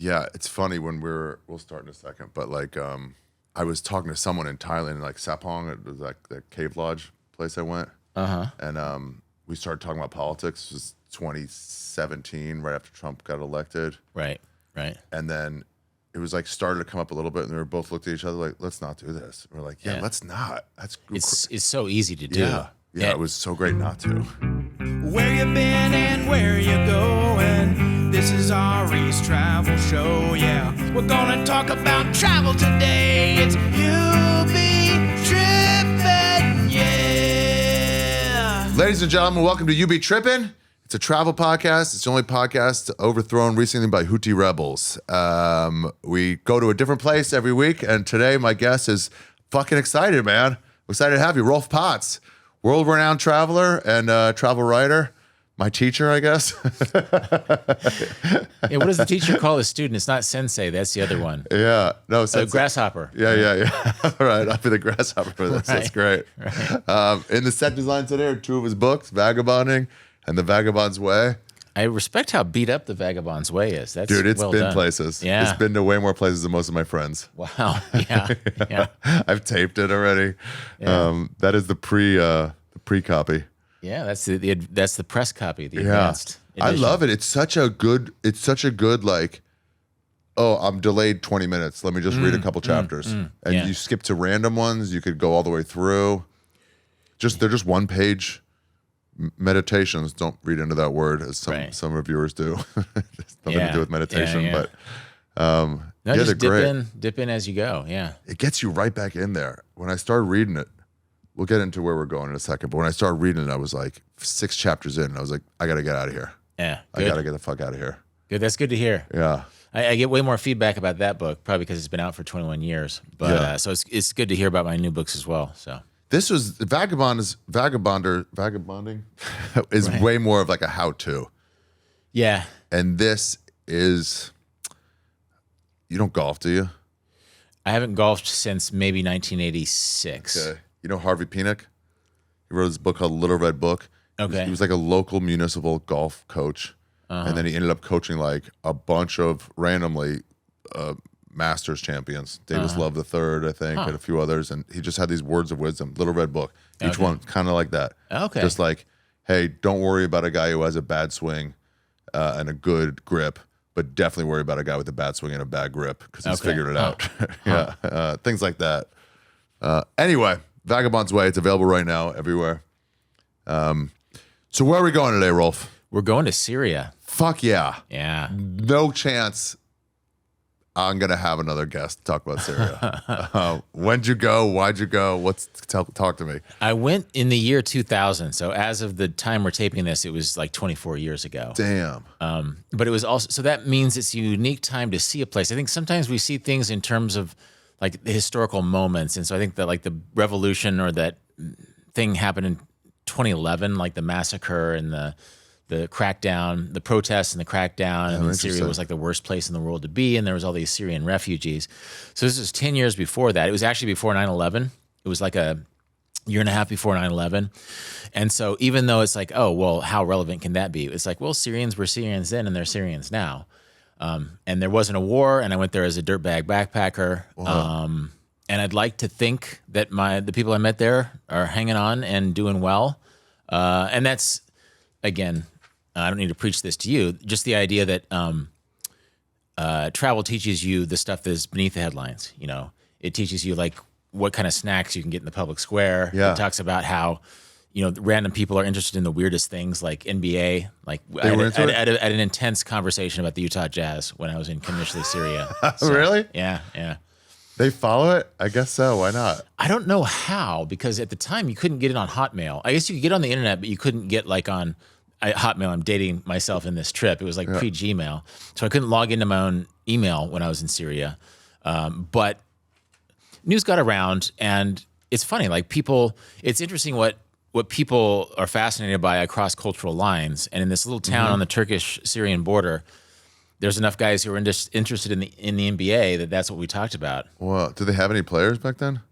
Yeah, it's funny when we'll start in a second, but like I was talking to someone in Thailand, like Sapong, it was like the cave lodge place I went. And we started talking about politics. It was 2017, right after Trump got elected. Right. And then it was like started to come up a little bit, and we were both looked at each other like, let's not do this. We're like, yeah, let's not. It's so easy to do. Yeah, it was so great not to. Where you been and where you going? This is Ari's travel show, yeah. We're gonna talk about travel today. It's You Be Trippin, yeah. Ladies and gentlemen, welcome to You Be Trippin. It's a travel podcast. It's the only podcast overthrown recently by Houthi rebels. We go to a different place every week, and today my guest is fucking excited, man. We're excited to have you, Rolf Potts, world-renowned traveler and travel writer. My teacher, I guess. Yeah, what does the teacher call his student? It's not sensei. That's the other one. Yeah, no, grasshopper. Yeah. All right, I'll be the grasshopper for this. That's great. Right. In the set design today are two of his books, Vagabonding and The Vagabond's Way. I respect how beat up The Vagabond's Way is. That's Dude, it's well been done. Places. Yeah. It's been to way more places than most of my friends. Wow. Yeah. I've taped it already. Yeah. That is the pre-copy. Yeah, that's the press copy, the advanced edition. I love it. It's such a good like, oh, I'm delayed 20 minutes. Let me just read a couple chapters. And you skip to random ones. You could go all the way through. They're just one page meditations. Don't read into that word as some reviewers do. It's nothing to do with meditation, but just they're dip in as you go. Yeah. It gets you right back in there. When I started reading it, we'll get into where we're going in a second, but when I started reading it, I was like 6 chapters in, and I was like, I got to get out of here. Yeah. I got to get the fuck out of here. Good. That's good to hear. Yeah. I get way more feedback about that book, probably because it's been out for 21 years. But so it's good to hear about my new books as well. So this was vagabonding is way more of like a how-to. Yeah. And this is, you don't golf, do you? I haven't golfed since maybe 1986. Okay. You know Harvey Pinnock? He wrote this book called Little Red Book. Okay. He was like a local municipal golf coach. And then he ended up coaching like a bunch of randomly Masters champions. Davis Love III, I think, and a few others. And he just had these words of wisdom. Little Red Book. Each one kind of like that. Okay. Just like, hey, don't worry about a guy who has a bad swing and a good grip, but definitely worry about a guy with a bad swing and a bad grip because he's figured it out. Things like that. Anyway, Vagabond's Way. It's available right now everywhere. So where are we going today, Rolf? We're going to Syria. Fuck yeah. Yeah. No chance I'm going to have another guest talk about Syria. When'd you go? Why'd you go? Talk to me. I went in the year 2000. So as of the time we're taping this, it was like 24 years ago. Damn. But it was also, so that means it's a unique time to see a place. I think sometimes we see things in terms of like the historical moments. And so I think that like the revolution or that thing happened in 2011, like the massacre and the crackdown, the protests and the crackdown, and Syria was like the worst place in the world to be, and there was all these Syrian refugees. So this was 10 years before that. It was actually before 9/11. It was like a year and a half before 9/11. And so even though it's like, oh, well, how relevant can that be? It's like, well, Syrians were Syrians then, and they're Syrians now. And there wasn't a war, and I went there as a dirtbag backpacker. And I'd like to think that the people I met there are hanging on and doing well. And that's, again, I don't need to preach this to you, just the idea that travel teaches you the stuff that's beneath the headlines. You know, it teaches you like what kind of snacks you can get in the public square. Yeah. It talks about how, you know, random people are interested in the weirdest things like NBA. Like I had an intense conversation about the Utah Jazz when I was in Qamishli, Syria. So, really? Yeah. They follow it? I guess so. Why not? I don't know how, because at the time you couldn't get it on Hotmail. I guess you could get on the internet, but you couldn't get like on Hotmail. I'm dating myself in this trip. It was like pre-Gmail. So I couldn't log into my own email when I was in Syria. But news got around, and it's funny. Like it's interesting what people are fascinated by across cultural lines. And in this little town on the Turkish-Syrian border, there's enough guys who are interested in the NBA that's what we talked about. Well, did they have any players back then?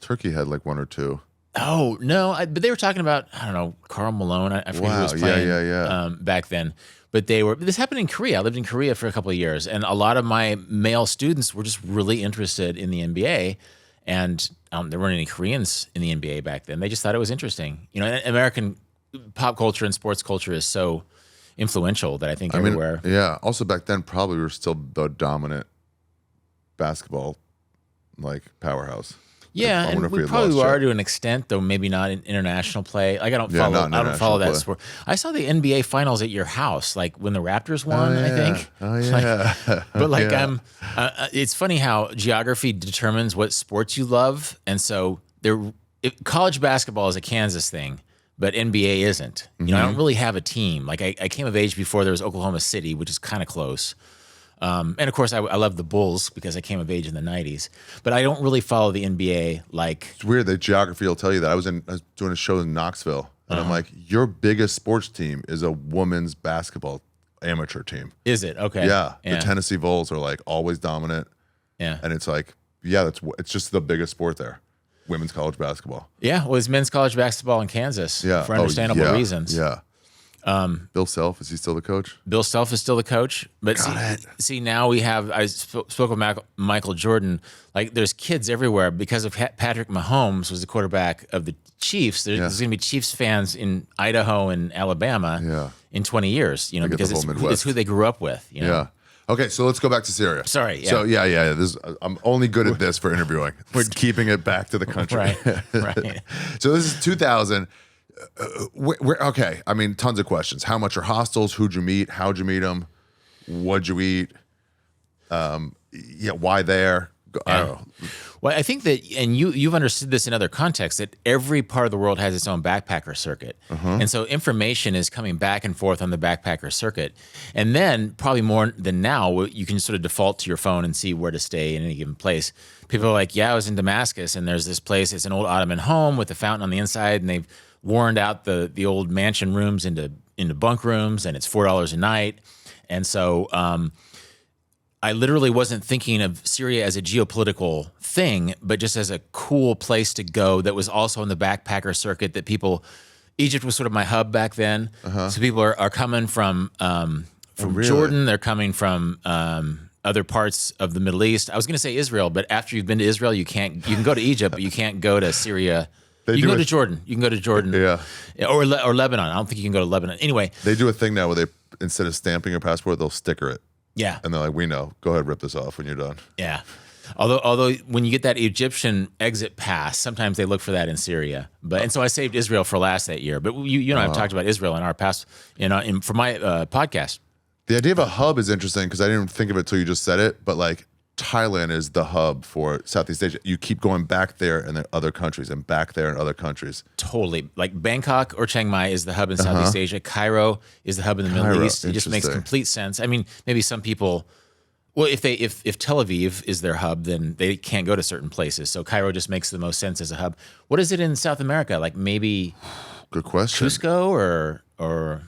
Turkey had like 1 or 2. Oh, no. But they were talking about, I don't know, Karl Malone. I forget who was playing yeah. back then. but this happened in Korea. I lived in Korea for a couple of years, and a lot of my male students were just really interested in the NBA. And there weren't any Koreans in the NBA back then. They just thought it was interesting. You know, American pop culture and sports culture is so influential that I think everywhere. Yeah. Also back then, probably we were still the dominant basketball powerhouse. Yeah, and we probably are to an extent, though maybe not in international play. Like I don't follow that sport. I saw the NBA finals at your house, like when the Raptors won. I think. Oh yeah. But it's funny how geography determines what sports you love, and so college basketball is a Kansas thing, but NBA isn't. You know, I don't really have a team. Like I came of age before there was Oklahoma City, which is kind of close. And of course, I love the Bulls because I came of age in the 90s. But I don't really follow the NBA like... It's weird that geography will tell you that. I was doing a show in Knoxville, and I'm like, your biggest sports team is a women's basketball amateur team. Is it? Okay. Yeah. The Tennessee Vols are like always dominant. Yeah. And it's like, it's just the biggest sport there. Women's college basketball. Yeah. Well, it's men's college basketball in Kansas for understandable reasons. Yeah. Bill Self, is he still the coach? Bill Self is still the coach, but see now we have. I spoke with Michael Jordan. Like there's kids everywhere because of Patrick Mahomes was the quarterback of the Chiefs. There's going to be Chiefs fans in Idaho and Alabama in 20 years. You know, because it's who they grew up with. You know? Yeah. Okay, so let's go back to Syria. Sorry. Yeah. So I'm only good at this for interviewing. We're keeping it back to the country. Right. So this is 2000. Okay, I mean, tons of questions. How much are hostels? Who'd you meet? How'd you meet them? What'd you eat? Why there? I don't know. Well, I think that, and you've understood this in other contexts, that every part of the world has its own backpacker circuit. And so information is coming back and forth on the backpacker circuit. And then, probably more than now, you can sort of default to your phone and see where to stay in any given place. People are like, I was in Damascus, and there's this place. It's an old Ottoman home with a fountain on the inside, and they've warned out the old mansion rooms into bunk rooms, and it's $4 a night. And so I literally wasn't thinking of Syria as a geopolitical thing, but just as a cool place to go that was also on the backpacker circuit that Egypt was sort of my hub back then. So people are coming from Jordan, they're coming from other parts of the Middle East. I was going to say Israel, but after you've been to Israel, you can go to Egypt, but you can't go to Syria. You can go to Jordan. You can go to Jordan. Or Lebanon. I don't think you can go to Lebanon. Anyway. They do a thing now where they, instead of stamping your passport, they'll sticker it. Yeah. And they're like, we know. Go ahead, rip this off when you're done. Yeah. Although when you get that Egyptian exit pass, sometimes they look for that in Syria. And so I saved Israel for last that year. But you and I have talked about Israel in our past, for my podcast. The idea of a hub is interesting because I didn't think of it till you just said it. But like, Thailand is the hub for Southeast Asia. You keep going back there and then other countries and back there and other countries. Totally. Like Bangkok or Chiang Mai is the hub in Southeast Asia. Cairo is the hub in the Middle East. It just makes complete sense. I mean, maybe some people, if Tel Aviv is their hub, then they can't go to certain places. So Cairo just makes the most sense as a hub. What is it in South America? Like maybe good question. Cusco or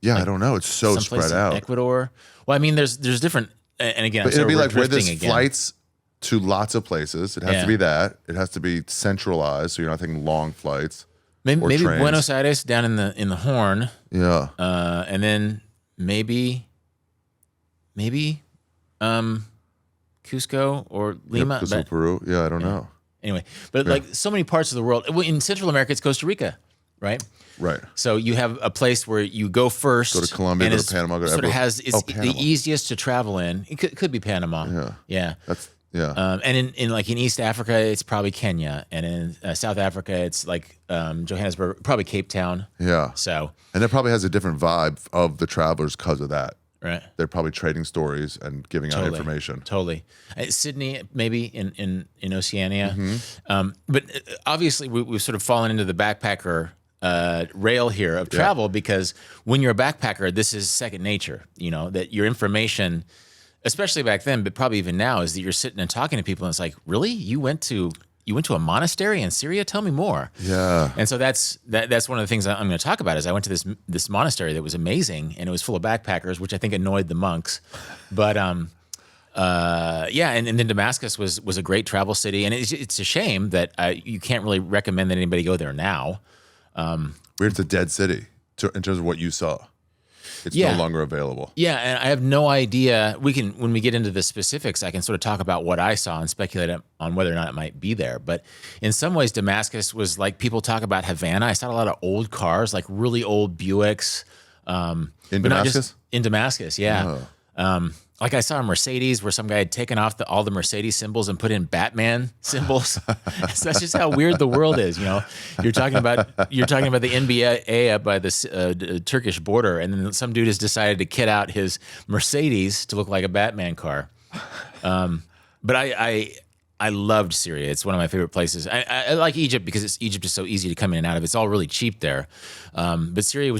yeah, I don't know. It's so spread out. Ecuador. Well, I mean, there's different. And again, but it'll be like where there's flights to lots of places. It has to be that. It has to be centralized, so you're not taking long flights. Maybe Buenos Aires down in the Horn. Yeah. And then maybe Cusco or Lima. Cusco, Peru. Yeah, I don't know. Anyway, but like so many parts of the world. In Central America, it's Costa Rica, right? Right. So you have a place where you go first. Go to Colombia, go to Panama, go to sort of has it's the easiest to travel in. It could be Panama. Yeah. That's and in East Africa, it's probably Kenya, and in South Africa, it's like Johannesburg, probably Cape Town. Yeah. So and it probably has a different vibe of the travelers because of that. Right. They're probably trading stories and giving out information. Totally. Sydney, maybe in Oceania, but obviously we've sort of fallen into the backpacker rail here of travel because when you're a backpacker, this is second nature. You know that your information, especially back then, but probably even now, is that you're sitting and talking to people, and it's like, really, you went to a monastery in Syria? Tell me more. Yeah. And so that's one of the things I'm going to talk about. Is I went to this monastery that was amazing, and it was full of backpackers, which I think annoyed the monks, but and then Damascus was a great travel city, and it's a shame that you can't really recommend that anybody go there now. It's a dead city in terms of what you saw. it's no longer available. Yeah, and I have no idea. When we get into the specifics, I can sort of talk about what I saw and speculate on whether or not it might be there. But in some ways, Damascus was like people talk about Havana. I saw a lot of old cars, like really old Buicks. In Damascus? In Damascus, yeah. Like I saw a Mercedes where some guy had taken off all the Mercedes symbols and put in Batman symbols. So that's just how weird the world is, you know. You're talking about the NBA up by the Turkish border, and then some dude has decided to kit out his Mercedes to look like a Batman car. But I loved Syria. It's one of my favorite places. I like Egypt because Egypt is so easy to come in and out of. It's all really cheap there. But Syria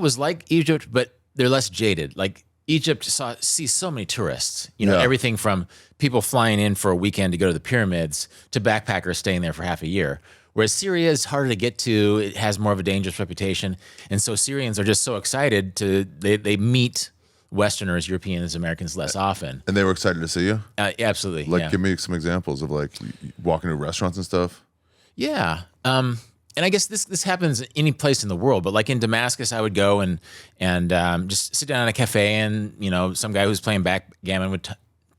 was like Egypt, but they're less jaded. Like Egypt sees so many tourists, you know, everything from people flying in for a weekend to go to the pyramids to backpackers staying there for half a year. Whereas Syria is harder to get to. It has more of a dangerous reputation. And so Syrians are just so excited they meet Westerners, Europeans, Americans less often. And they were excited to see you? Absolutely. Like, give me some examples of like walking to restaurants and stuff. Yeah. And I guess this happens any place in the world, but like in Damascus, I would go and just sit down in a cafe, and you know, some guy who was playing backgammon would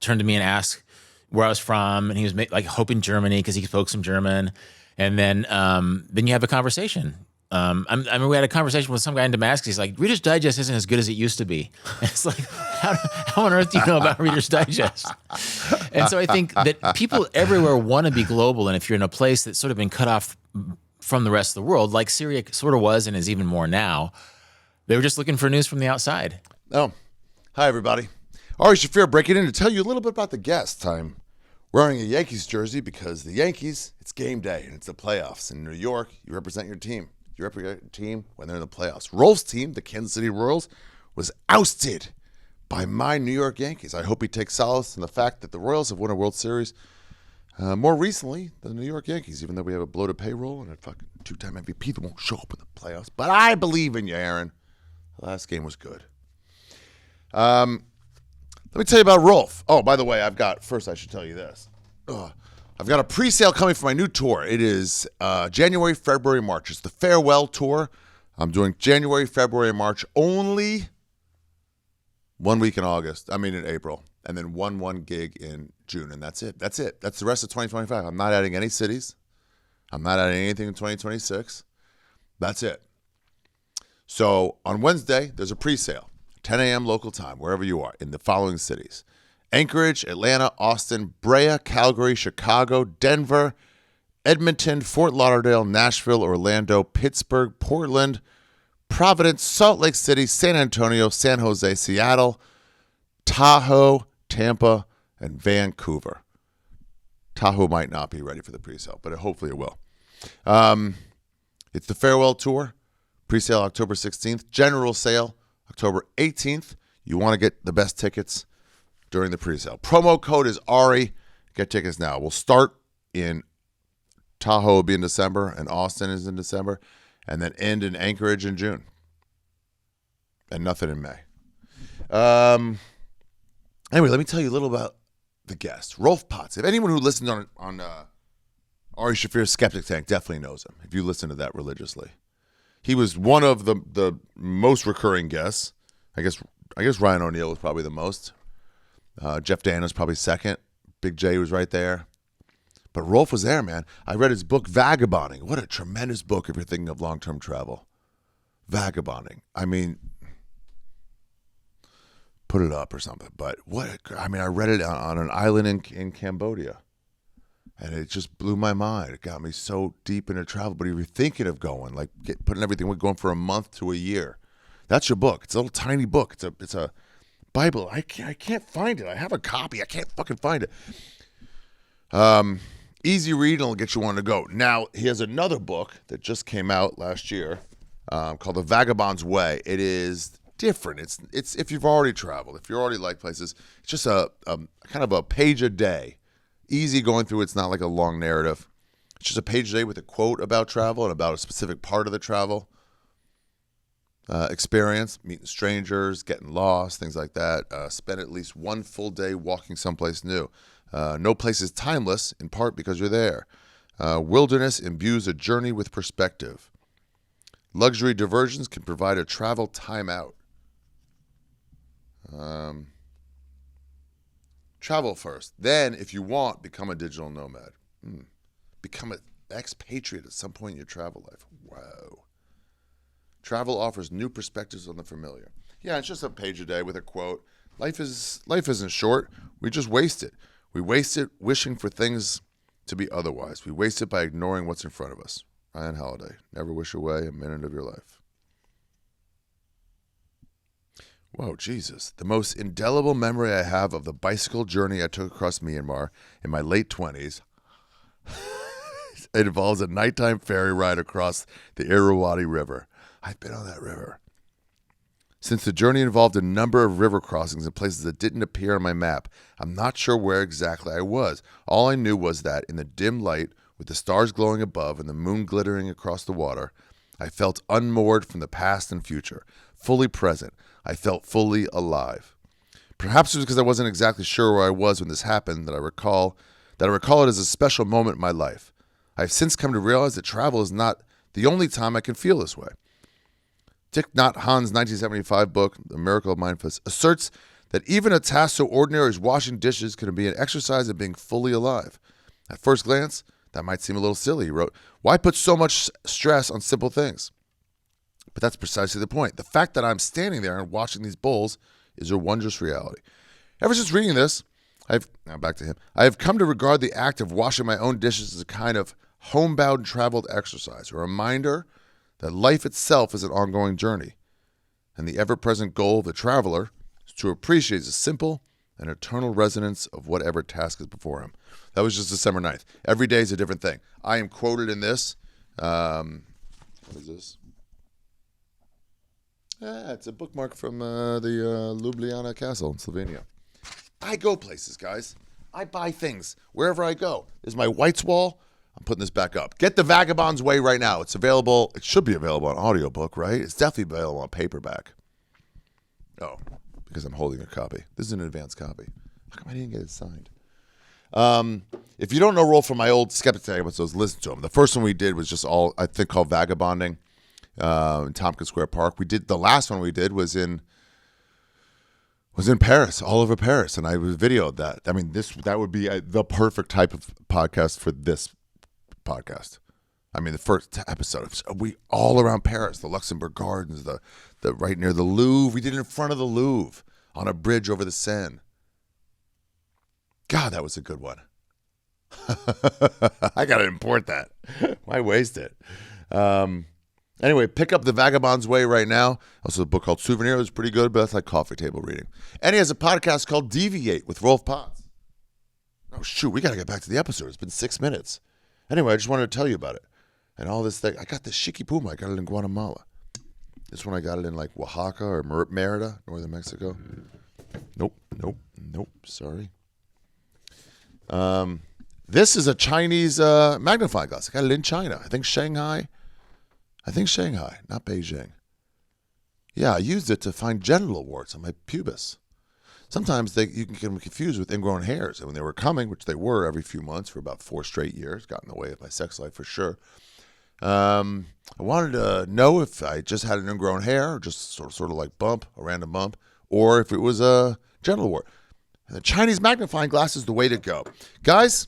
turn to me and ask where I was from, and he was like Hope in Germany because he spoke some German, and then you have a conversation. I mean, we had a conversation with some guy in Damascus. He's like, Reader's Digest isn't as good as it used to be. And it's like, how on earth do you know about Reader's Digest? And so I think that people everywhere want to be global, and if you're in a place that's sort of been cut off from the rest of the world, like Syria sort of was and is even more now, they were just looking for news from the outside. Oh, hi everybody. Ari Shaffir breaking in to tell you a little bit about the guests. I'm wearing a Yankees jersey because the Yankees, it's game day and it's the playoffs. In New York, you represent your team. You represent your team when they're in the playoffs. Rolf's team, the Kansas City Royals, was ousted by my New York Yankees. I hope he takes solace in the fact that the Royals have won a World Series more recently than the New York Yankees, even though we have a bloated payroll and a fucking two-time MVP that won't show up in the playoffs. But I believe in you, Aaron. The last game was good. Let me tell you about Rolf. Oh, by the way, first I should tell you this. I've got a pre-sale coming for my new tour. It is January, February, March. It's the farewell tour. I'm doing January, February, and March, only 1 week in April. And then one gig in June, and that's it. That's the rest of 2025. I'm not adding any cities. I'm not adding anything in 2026. That's it. So on Wednesday, there's a pre-sale, 10 a.m. local time, wherever you are, in the following cities: Anchorage, Atlanta, Austin, Brea, Calgary, Chicago, Denver, Edmonton, Fort Lauderdale, Nashville, Orlando, Pittsburgh, Portland, Providence, Salt Lake City, San Antonio, San Jose, Seattle, Tahoe, Tampa, and Vancouver. Tahoe might not be ready for the pre-sale, but hopefully it will. It's the farewell tour. Pre-sale October 16th. General sale October 18th. You want to get the best tickets during the pre-sale. Promo code is Ari. Get tickets now. We'll start in Tahoe, will be in December, and Austin is in December, and then end in Anchorage in June. And nothing in May. Anyway, let me tell you a little about the guest, Rolf Potts. If anyone who listens on Ari Shaffir's Skeptic Tank definitely knows him, if you listen to that religiously. He was one of the most recurring guests. I guess Ryan O'Neal was probably the most. Jeff Dan was probably second. Big J was right there. But Rolf was there, man. I read his book, Vagabonding. What a tremendous book if you're thinking of long-term travel. Vagabonding. I mean, put it up or something. But I read it on an island in Cambodia. And it just blew my mind. It got me so deep into travel. But if you're thinking of going, like putting everything, we're going for a month to a year. That's your book. It's a little tiny book. It's a Bible. I can't find it. I have a copy. I can't fucking find it. Easy read, and it'll get you wanting to go. Now, he has another book that just came out last year called The Vagabond's Way. It is different. It's if you've already traveled, if you already like places, it's just a kind of a page a day. Easy going through. It's not like a long narrative. It's just a page a day with a quote about travel and about a specific part of the travel experience, meeting strangers, getting lost, things like that. Spend at least one full day walking someplace new. No place is timeless, in part because you're there. Wilderness imbues a journey with perspective. Luxury diversions can provide a travel timeout. Travel first. Then, if you want, become a digital nomad. Become an expatriate at some point in your travel life. Wow. Travel offers new perspectives on the familiar. Yeah, it's just a page a day with a quote. Life isn't short. We just waste it. We waste it wishing for things to be otherwise. We waste it by ignoring what's in front of us. Ryan Holiday. Never wish away a minute of your life. Whoa, Jesus. The most indelible memory I have of the bicycle journey I took across Myanmar in my late 20s. It involves a nighttime ferry ride across the Irrawaddy River. I've been on that river. Since the journey involved a number of river crossings in places that didn't appear on my map, I'm not sure where exactly I was. All I knew was that in the dim light, with the stars glowing above and the moon glittering across the water, I felt unmoored from the past and future, fully present. I felt fully alive. Perhaps it was because I wasn't exactly sure where I was when this happened that I recall it as a special moment in my life. I've since come to realize that travel is not the only time I can feel this way. Thich Nhat Hanh's 1975 book, The Miracle of Mindfulness, asserts that even a task so ordinary as washing dishes can be an exercise in being fully alive. At first glance, that might seem a little silly. He wrote, why put so much stress on simple things? But that's precisely the point. The fact that I'm standing there and washing these bowls is a wondrous reality. Ever since reading this, now back to him, I have come to regard the act of washing my own dishes as a kind of homebound traveled exercise, a reminder that life itself is an ongoing journey, and the ever-present goal of the traveler is to appreciate the simple and eternal resonance of whatever task is before him. That was just December 9th. Every day is a different thing. I am quoted in this. What is this? It's a bookmark from the Ljubljana Castle in Slovenia. I go places, guys. I buy things wherever I go. There's my White's Wall. I'm putting this back up. Get The Vagabond's Way right now. It's available. It should be available on audiobook, right? It's definitely available on paperback. Oh, because I'm holding a copy. This is an advanced copy. How come I didn't get it signed? If you don't know Rolf from my old Skeptic Tag episodes, listen to him. The first one we did was just all, I think, called Vagabonding in Tompkins Square Park. The last one we did was in Paris, all over Paris, and I videoed that. I mean, that would be the perfect type of podcast for this podcast. I mean, the first episode, we all around Paris, the Luxembourg Gardens, the right near the Louvre. We did it in front of the Louvre on a bridge over the Seine. God, that was a good one. I got to import that. Why waste it? Anyway, pick up The Vagabond's Way right now. Also, a book called Souvenir is pretty good, but that's like coffee table reading. And he has a podcast called Deviate with Rolf Potts. Oh, shoot, we got to get back to the episode. It's been 6 minutes. Anyway, I just wanted to tell you about it. And all this thing. I got this Shiki Puma. I got it in Guatemala. This one I got it in like Oaxaca or Merida, northern Mexico. Nope. Sorry. This is a Chinese magnifying glass. I got it in China. I think Shanghai, not Beijing. Yeah, I used it to find genital warts on my pubis. Sometimes you can get them confused with ingrown hairs. And when they were coming, which they were every few months for about 4 straight years, got in the way of my sex life for sure. I wanted to know if I just had an ingrown hair, or just sort of like a random bump, or if it was a genital wart. And the Chinese magnifying glass is the way to go. Guys,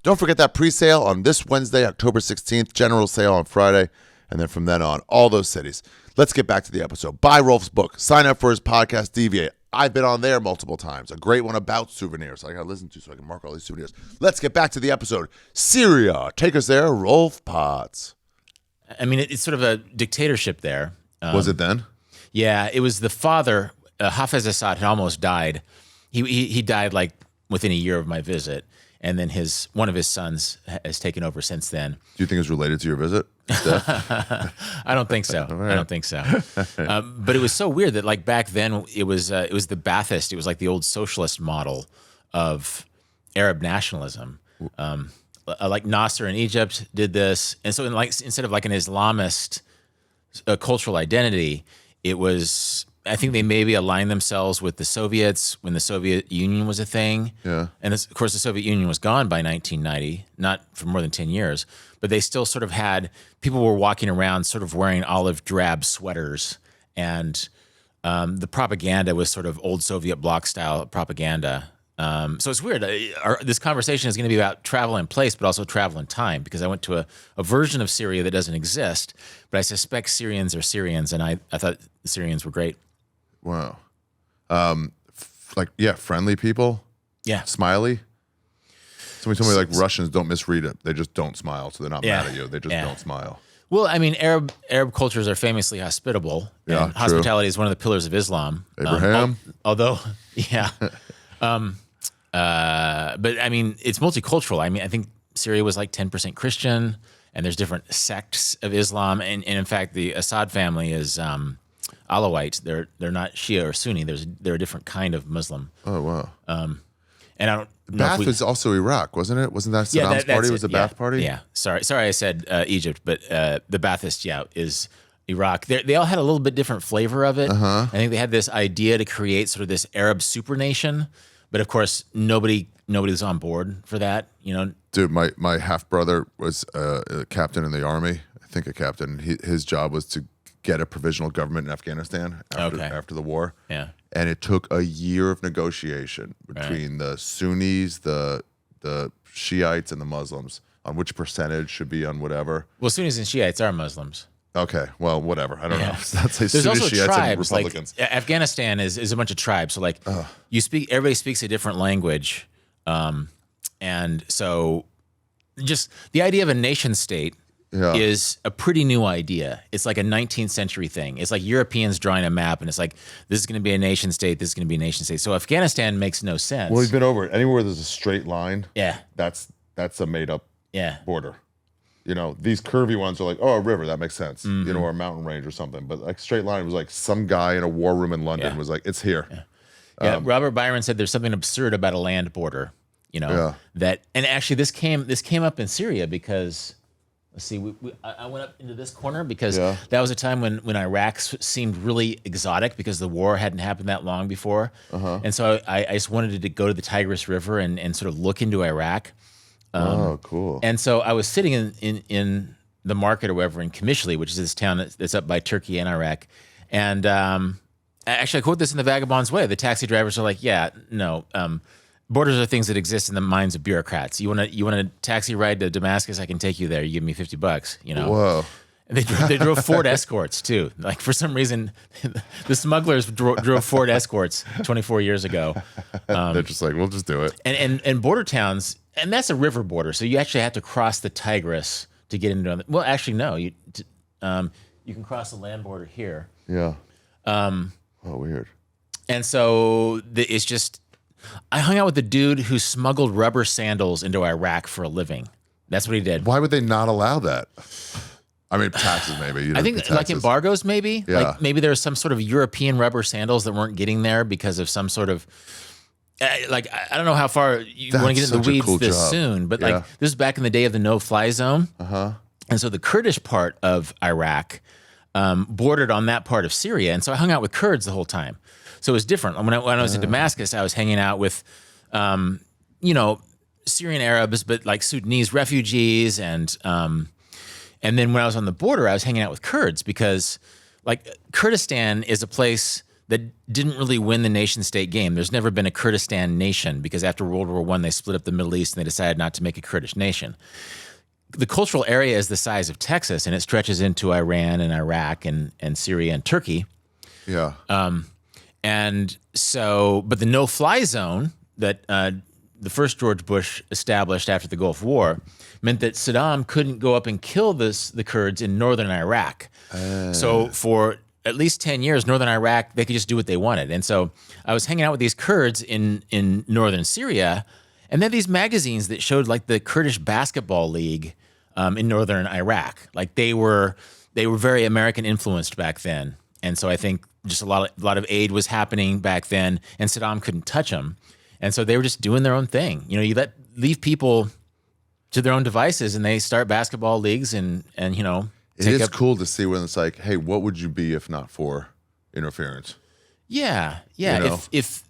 don't forget that pre-sale on this Wednesday, October 16th, general sale on Friday, and then from then on, all those cities. Let's get back to the episode. Buy Rolf's book. Sign up for his podcast, Deviate. I've been on there multiple times. A great one about souvenirs I got to listen to so I can mark all these souvenirs. Let's get back to the episode. Syria. Take us there, Rolf Potts. I mean, it's sort of a dictatorship there. Was it then? Yeah, it was the father, Hafez Assad, had almost died. He died like within a year of my visit. And then one of his sons has taken over since then. Do you think it's related to your visit? I don't think so. Right. I don't think so. But it was so weird that like back then it was the Ba'athist. It was like the old socialist model of Arab nationalism. Like Nasser in Egypt did this, and so instead of like an Islamist cultural identity, it was I think they maybe aligned themselves with the Soviets when the Soviet Union was a thing. Yeah. And of course, the Soviet Union was gone by 1990, not for more than 10 years, but they still sort of had, people were walking around sort of wearing olive drab sweaters. And the propaganda was sort of old Soviet bloc style propaganda. So it's weird. This conversation is going to be about travel in place, but also travel in time, because I went to a version of Syria that doesn't exist, but I suspect Syrians are Syrians, and I thought the Syrians were great. Wow. Friendly people. Yeah. Smiley. Somebody told me like Russians don't misread it. They just don't smile, so they're not mad at you. They just don't smile. Well, I mean, Arab cultures are famously hospitable. Yeah, and hospitality is one of the pillars of Islam. Abraham. Although, yeah. But I mean, it's multicultural. I mean, I think Syria was like 10% Christian, and there's different sects of Islam. And in fact, the Assad family is Alawite. They're not Shia or Sunni. They're a different kind of Muslim. Oh wow. And I don't know Ba'ath was also Iraq, wasn't it? Wasn't that Saddam's party? Was the Ba'ath party? Yeah. Sorry, I said Egypt, but the Ba'athist, is Iraq. They all had a little bit different flavor of it. I think they had this idea to create sort of this Arab supernation, but of course nobody was on board for that. Dude, my half brother was a captain in the army. I think a captain. His job was to get a provisional government in Afghanistan after the war. Yeah. And it took a year of negotiation between the Sunnis, the Shiites, and the Muslims on which percentage should be on whatever. Well, Sunnis and Shiites are Muslims. Okay, well, whatever. I don't know. That's like There's Sunni, also Shiites, tribes. and Republicans. Like Afghanistan is a bunch of tribes. So like everybody speaks a different language, and so just the idea of a nation state is a pretty new idea. It's like a 19th century thing. It's like Europeans drawing a map, and it's like, this is going to be a nation state. This is going to be a nation state. So Afghanistan makes no sense. Well, we've been over it. Anywhere there's a straight line, that's a made up border. These curvy ones are like, oh, a river, that makes sense. Or a mountain range or something. But like straight line was like some guy in a war room in London was like, it's here. Robert Byron said there's something absurd about a land border. That, and actually this came up in Syria because, let's see, I went up into this corner because that was a time when Iraq seemed really exotic because the war hadn't happened that long before. And so I just wanted to go to the Tigris River and sort of look into Iraq. Oh, cool. And so I was sitting in the market or whatever in Qamishli, which is this town that's up by Turkey and Iraq. And actually, I quote this in The Vagabond's Way. The taxi drivers are like, borders are things that exist in the minds of bureaucrats. You want a taxi ride to Damascus? I can take you there. You give me $50. Whoa. And they drove Ford Escorts too. Like for some reason, the smugglers drove Ford Escorts 24 years ago. They're just like, we'll just do it. And border towns, and that's a river border, so you actually have to cross the Tigris to get into. Well, actually, no. You can cross the land border here. Yeah. Weird. And so it's just. I hung out with the dude who smuggled rubber sandals into Iraq for a living. That's what he did. Why would they not allow that? I mean, taxes maybe. I think like embargoes maybe. Yeah. Like maybe there's some sort of European rubber sandals that weren't getting there because of some sort of like I don't know how far you want to get into the weeds this soon, but like this is back in the day of the no-fly zone. And so the Kurdish part of Iraq bordered on that part of Syria, and so I hung out with Kurds the whole time. So it was different. When I was in Damascus, I was hanging out with, Syrian Arabs, but like Sudanese refugees, and then when I was on the border, I was hanging out with Kurds because, like, Kurdistan is a place that didn't really win the nation-state game. There's never been a Kurdistan nation because after World War I, they split up the Middle East and they decided not to make a Kurdish nation. The cultural area is the size of Texas, and it stretches into Iran and Iraq and Syria and Turkey. Yeah. And so, but the no-fly zone that the first George Bush established after the Gulf War meant that Saddam couldn't go up and kill the Kurds in northern Iraq. So for at least 10 years, northern Iraq, they could just do what they wanted. And so I was hanging out with these Kurds in northern Syria, and then these magazines that showed like the Kurdish basketball league in northern Iraq. Like they were very American influenced back then. And so I think just a lot of aid was happening back then, and Saddam couldn't touch them. And so they were just doing their own thing. You leave people to their own devices, and they start basketball leagues, and it is cool to see when it's like, hey, what would you be if not for interference? Yeah. You know? If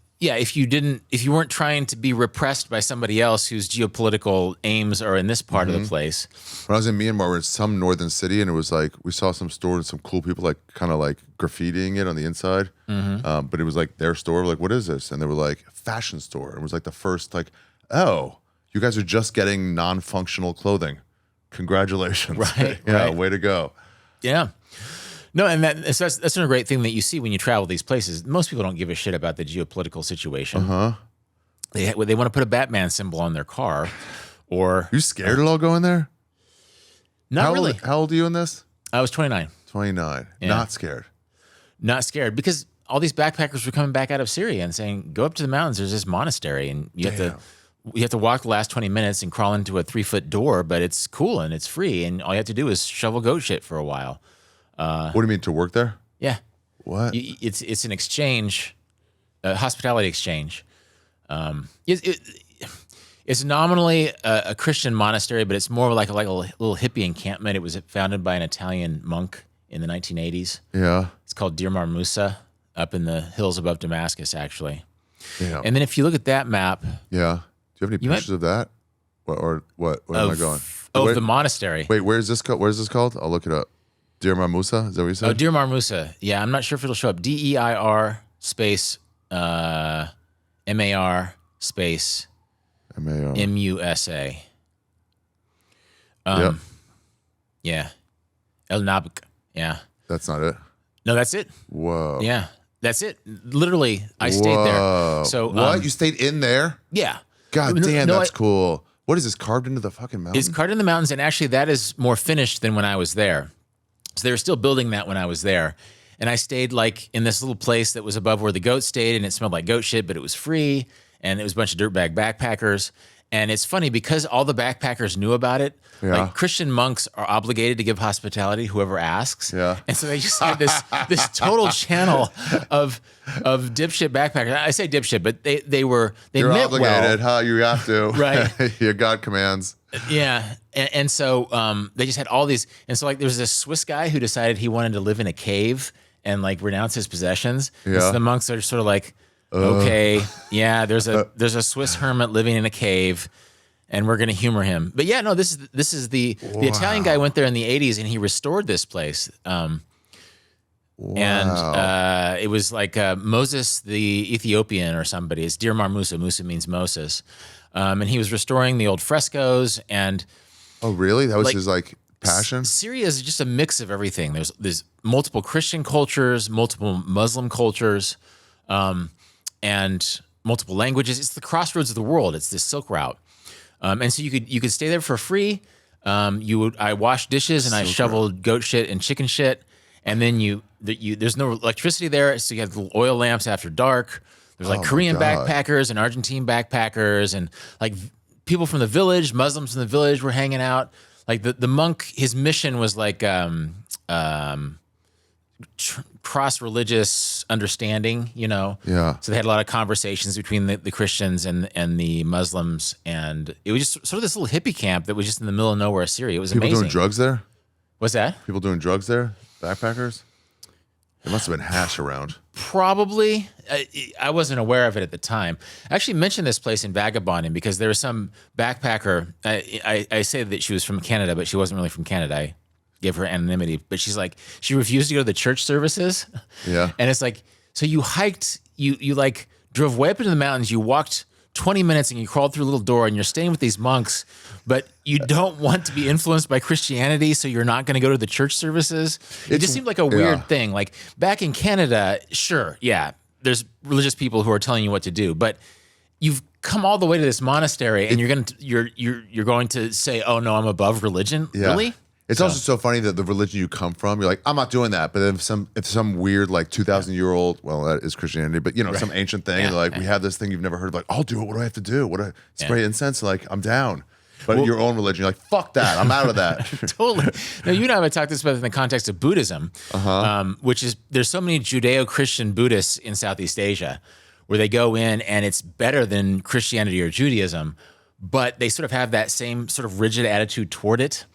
you weren't trying to be repressed by somebody else whose geopolitical aims are in this part of the place. When I was in Myanmar, we were in some northern city, and it was like we saw some store and some cool people like kind of like graffitiing it on the inside. But it was like their store. We're like, what is this? And they were like, fashion store. And it was like the first like, oh, you guys are just getting non-functional clothing. Congratulations. Right. Yeah, right. way to go. Yeah. No, and that's a great thing that you see when you travel these places. Most people don't give a shit about the geopolitical situation. They want to put a Batman symbol on their car, or You scared at all going there? not really. How old are you in this? I was 29. 29. Yeah. Not scared. Not scared because all these backpackers were coming back out of Syria and saying, "Go up to the mountains. There's this monastery, and you have to walk the last 20 minutes and crawl into a 3-foot door, but it's cool and it's free, and all you have to do is shovel goat shit for a while." What do you mean, to work there? Yeah, What? it's an exchange, a hospitality exchange. It's nominally a Christian monastery, but it's more like a little hippie encampment. It was founded by an Italian monk in the 1980s. Yeah. It's called Dir Mar Musa, up in the hills above Damascus, actually. Yeah. And then if you look at that map, Yeah. Do you have any pictures of that? What am I going? of Wait, the monastery. Wait, where's this called? I'll look it up. Dir Mar Musa? Is that what you said? Oh, Dir Mar Musa. Yeah, I'm not sure if it'll show up. DEIR space MAR space MAR. MUSA. Yep. Yeah. El Nabk. Yeah. That's not it. No, that's it. Whoa. Yeah. That's it. Literally, I stayed there. Whoa. So what? You stayed in there? Yeah. God damn, No, that's cool. What is this, carved into the fucking mountain? It's carved in the mountains, and actually that is more finished than when I was there. So they were still building that when I was there. And I stayed like in this little place that was above where the goats stayed, and it smelled like goat shit, but it was free. And it was a bunch of dirtbag backpackers. And it's funny because all the backpackers knew about it. Yeah. Like Christian monks are obligated to give hospitality to whoever asks. Yeah. And so they just had this total channel of dipshit backpackers. I say dipshit, but they You're meant obligated, well. huh? You have to. Right. Your God commands. Yeah. And so they just had all these. And so like there was this Swiss guy who decided he wanted to live in a cave and like renounce his possessions. And so Yeah. the monks are sort of like, okay, yeah, there's a Swiss hermit living in a cave, and we're gonna humor him. But yeah, no, this is the Italian guy went there in the 80s and he restored this place. And it was like Moses the Ethiopian or somebody. It's Dir Mar Musa. Musa means Moses. And he was restoring the old frescoes and Oh, really? That was Like, his like passion? Syria is just a mix of everything. There's multiple Christian cultures, multiple Muslim cultures, and multiple languages. It's the crossroads of the world. It's this Silk Route, and so you could stay there for free. I washed dishes and I shoveled goat shit and chicken shit, and then there's no electricity there, so you have little oil lamps after dark. There's like Korean God. backpackers and Argentine backpackers and like people from the village, Muslims from the village were hanging out. Like the monk, his mission was like cross-religious understanding, you know? Yeah. So they had a lot of conversations between the Christians and the Muslims. And it was just sort of this little hippie camp that was just in the middle of nowhere, Syria. It was People amazing. doing drugs there? What's that? People doing drugs there? Backpackers? There must have been hash around. Probably. I wasn't aware of it at the time. I actually mentioned this place in Vagabonding because there was some backpacker. I say that she was from Canada, but she wasn't really from Canada. I gave her anonymity. But she's like, she refused to go to the church services. Yeah. And it's like, so you hiked, you like drove way up into the mountains, you walked 20 minutes and you crawled through a little door and you're staying with these monks, but you don't want to be influenced by Christianity, so you're not going to go to the church services. It just seemed like a weird thing. Like back in Canada, sure, yeah, there's religious people who are telling you what to do, but you've come all the way to this monastery and you're going to say, "Oh no, I'm above religion." Yeah. Really? It's also so funny that the religion you come from, you're like, I'm not doing that. But then if some weird like 2,000-year-old, well, that is Christianity, but you know, some ancient thing, like we have this thing you've never heard of, like, I'll do it. What do I have to do? Spray incense? Like, I'm down. But your own religion, you're like, fuck that. I'm out of that. Totally. Now, you and I have talked this about in the context of Buddhism, which is there's so many Judeo-Christian Buddhists in Southeast Asia where they go in and it's better than Christianity or Judaism, but they sort of have that same sort of rigid attitude toward it.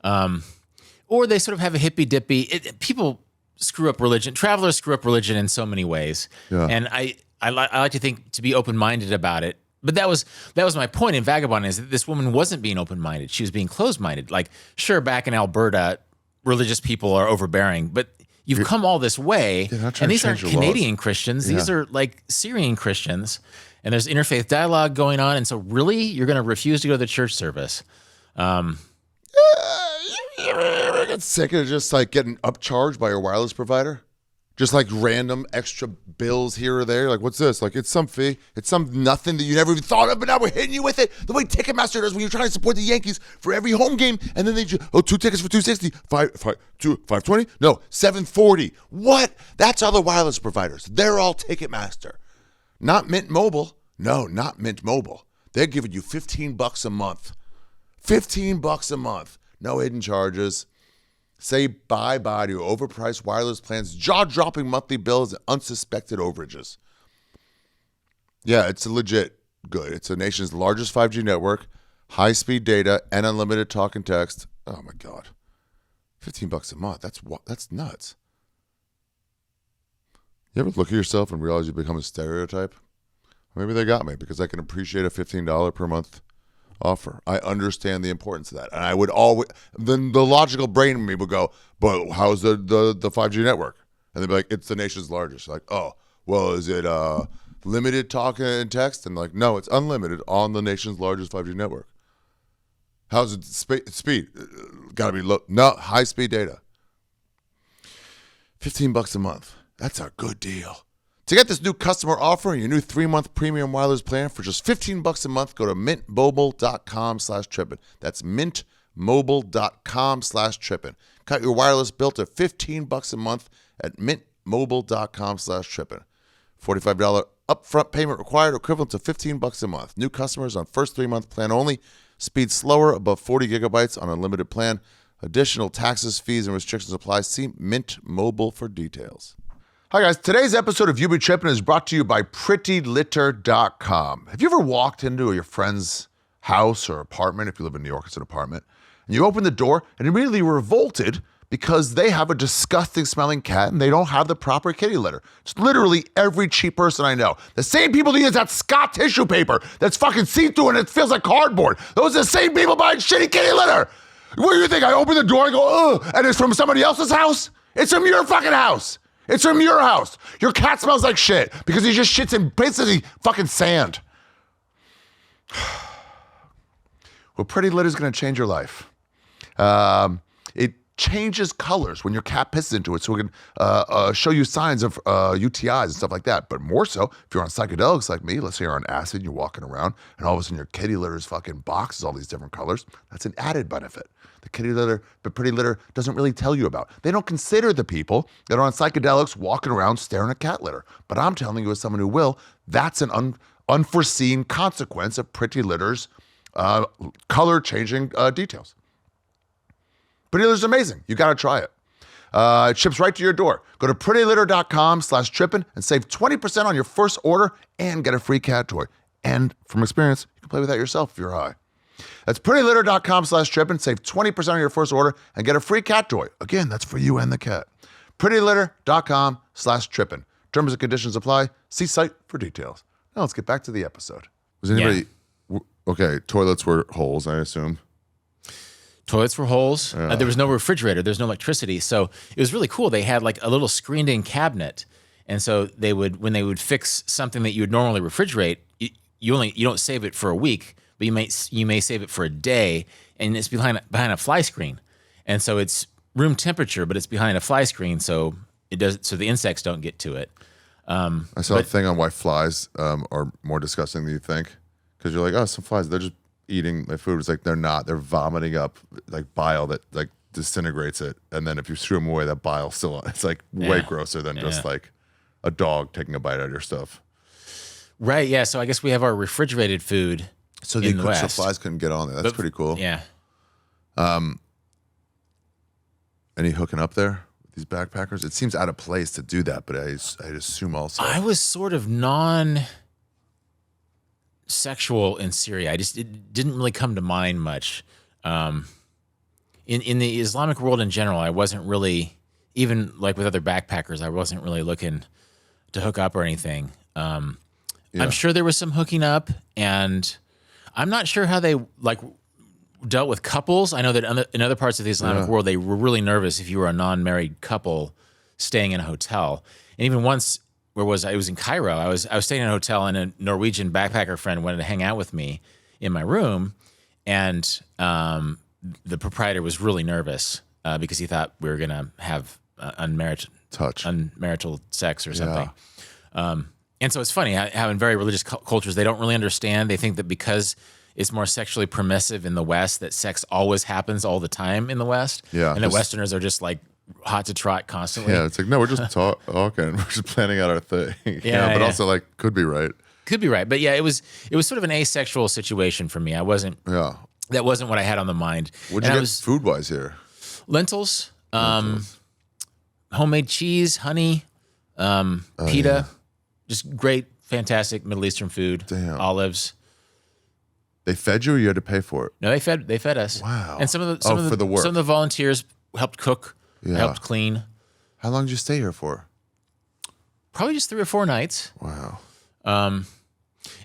Or they sort of have a hippy dippy. People screw up religion. Travelers screw up religion in so many ways. Yeah. And I like to think to be open-minded about it. But that was my point in Vagabond, is that this woman wasn't being open-minded. She was being closed-minded. Like, sure, back in Alberta, religious people are overbearing, but you've come all this way, and these aren't Canadian Christians. These are like Syrian Christians, and there's interfaith dialogue going on. And so really, you're going to refuse to go to the church service? You ever get sick of just like getting upcharged by your wireless provider? Just like random extra bills here or there. Like, what's this? Like, it's some fee. It's some nothing that you never even thought of, but now we're hitting you with it. The way Ticketmaster does when you're trying to support the Yankees for every home game, and then they just, 2 tickets for $260, $520? No, $740. What? That's other wireless providers. They're all Ticketmaster. Not Mint Mobile. No, not Mint Mobile. They're giving you $15 a month. $15 a month. No hidden charges. Say bye-bye to overpriced wireless plans, jaw-dropping monthly bills, and unsuspected overages. Yeah, it's legit good. It's the nation's largest 5G network, high-speed data, and unlimited talk and text. Oh, my God. $15 a month. That's nuts. You ever look at yourself and realize you become a stereotype? Maybe they got me because I can appreciate a $15 per month offer. I understand the importance of that. And I would always, then the logical brain in me would go, but how's the 5G network? And they'd be like, it's the nation's largest. Like, oh, well, is it limited talk and text? And like, no, it's unlimited on the nation's largest 5G network. How's it speed? Got to be low. No, high speed data. $15 a month. That's a good deal. To get this new customer offer and your new 3-month premium wireless plan for just $15 a month, go to mintmobile.com/trippin. That's mintmobile.com/trippin. Cut your wireless bill to $15 a month at mintmobile.com/trippin. $45 upfront payment required, equivalent to $15 a month. New customers on first 3-month plan only. Speed slower, above 40 gigabytes on unlimited plan. Additional taxes, fees, and restrictions apply. See Mint Mobile for details. Hi guys, today's episode of You Be Trippin is brought to you by PrettyLitter.com. Have you ever walked into your friend's house or apartment, if you live in New York, it's an apartment, and you open the door and immediately revolted because they have a disgusting smelling cat and they don't have the proper kitty litter? It's literally every cheap person I know. The same people that use that Scott tissue paper that's fucking see-through and it feels like cardboard. Those are the same people buying shitty kitty litter. What do you think? I open the door and go, ugh, and it's from somebody else's house? It's from your fucking house. It's from your house. Your cat smells like shit because he just shits in basically fucking sand. Well, Pretty Litter is going to change your life. It changes colors when your cat pisses into it, so it can show you signs of UTIs and stuff like that. But more so, if you're on psychedelics like me, let's say you're on acid, and you're walking around, and all of a sudden your kitty litter's fucking boxes all these different colors. That's an added benefit. The kitty litter, the Pretty Litter doesn't really tell you about. They don't consider the people that are on psychedelics walking around staring at cat litter. But I'm telling you, as someone who will, that's an unforeseen consequence of Pretty Litter's color-changing details. Pretty Litter's amazing. You got to try it. It ships right to your door. Go to prettylitter.com/trippin and save 20% on your first order and get a free cat toy. And from experience, you can play with that yourself if you're high. That's prettylitter.com/trippin. Save 20% on your first order and get a free cat toy. Again, that's for you and the cat. prettylitter.com/trippin. Terms and conditions apply. See site for details. Now let's get back to the episode. Was anybody... Okay, toilets were holes, I assume. Toilets were holes. There was no refrigerator. There's no electricity. So it was really cool. They had like a little screened-in cabinet. And so they would, when they would fix something that you would normally refrigerate, you don't save it for a week, but you may save it for a day, and it's behind a fly screen. And so it's room temperature, but it's behind a fly screen, so the insects don't get to it. I saw a thing on why flies are more disgusting than you think, because you're like, oh, some flies, they're just eating my food. It's like they're not. They're vomiting up like bile that like disintegrates it, and then if you screw them away, that bile still on. It's like way grosser than just like a dog taking a bite out of your stuff. Right. Yeah. So I guess we have our refrigerated food. So the flies couldn't get on there. That's pretty cool. Yeah. Any hooking up there with these backpackers? It seems out of place to do that, but I'd assume also. I was sort of non-sexual in Syria. It didn't really come to mind much. In the Islamic world in general, I wasn't really even like with other backpackers, I wasn't really looking to hook up or anything. I'm sure there was some hooking up, and I'm not sure how they like dealt with couples. I know that in other parts of the Islamic world, they were really nervous if you were a non-married couple staying in a hotel. And even once, where was I? It was in Cairo. I was staying in a hotel, and a Norwegian backpacker friend wanted to hang out with me in my room, and the proprietor was really nervous because he thought we were gonna have unmarital sex or something. And so it's funny how in very religious cultures they don't really understand. They think that because it's more sexually permissive in the West, that sex always happens all the time in the West. Yeah, and the Westerners are just like hot to trot constantly. Yeah, it's like, no, we're just talking. We're just planning out our thing. But also like could be right. Could be right. But yeah, it was sort of an asexual situation for me. I wasn't. Yeah. That wasn't what I had on the mind. What'd you get food wise here? Lentils, homemade cheese, honey, pita, just great, fantastic Middle Eastern food. Damn. Olives. They fed you, or you had to pay for it? No, they fed us. Wow. And some of the volunteers helped cook, helped clean. How long did you stay here for? Probably just 3 or 4 nights. Wow.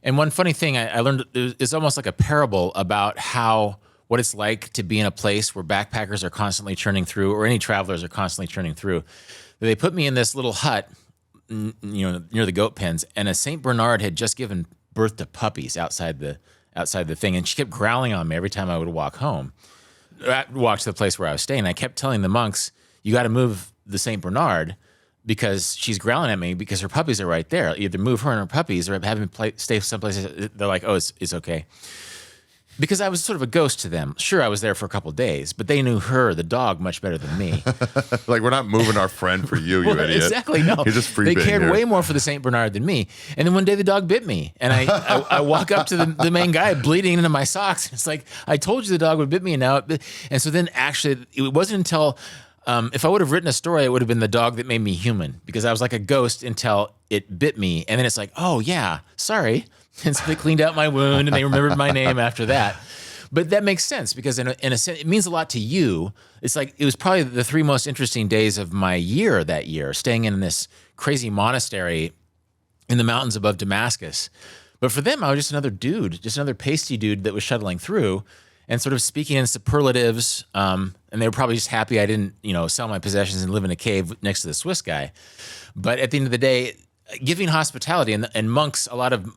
And one funny thing I learned is almost like a parable about what it's like to be in a place where backpackers are constantly churning through, or any travelers are constantly churning through. They put me in this little hut, near the goat pens, and a Saint Bernard had just given birth to puppies outside the thing, and she kept growling on me every time I would walk to the place where I was staying. I kept telling the monks, "You got to move the Saint Bernard because she's growling at me because her puppies are right there. Either move her and her puppies, or have me stay someplace." They're like, "Oh, it's okay." Because I was sort of a ghost to them. Sure, I was there for a couple of days, but they knew her, the dog, much better than me. Like, we're not moving our friend for you, you idiot. Exactly, no. You're just free They being cared here. way more for the Saint Bernard than me. And then one day the dog bit me, and I walk up to the main guy bleeding into my socks. It's like, I told you the dog would bit me, and so then actually it wasn't until if I would have written a story, it would have been the dog that made me human, because I was like a ghost until it bit me, and then it's like, oh yeah, sorry, and so they cleaned out my wound and they remembered my name after that. But that makes sense, because in a sense, it means a lot to you. It's like, it was probably the 3 most interesting days of my year that year, staying in this crazy monastery in the mountains above Damascus. But for them, I was just another dude, just another pasty dude that was shuttling through and sort of speaking in superlatives. And they were probably just happy I didn't, sell my possessions and live in a cave next to the Swiss guy. But at the end of the day, giving hospitality, and monks, a lot of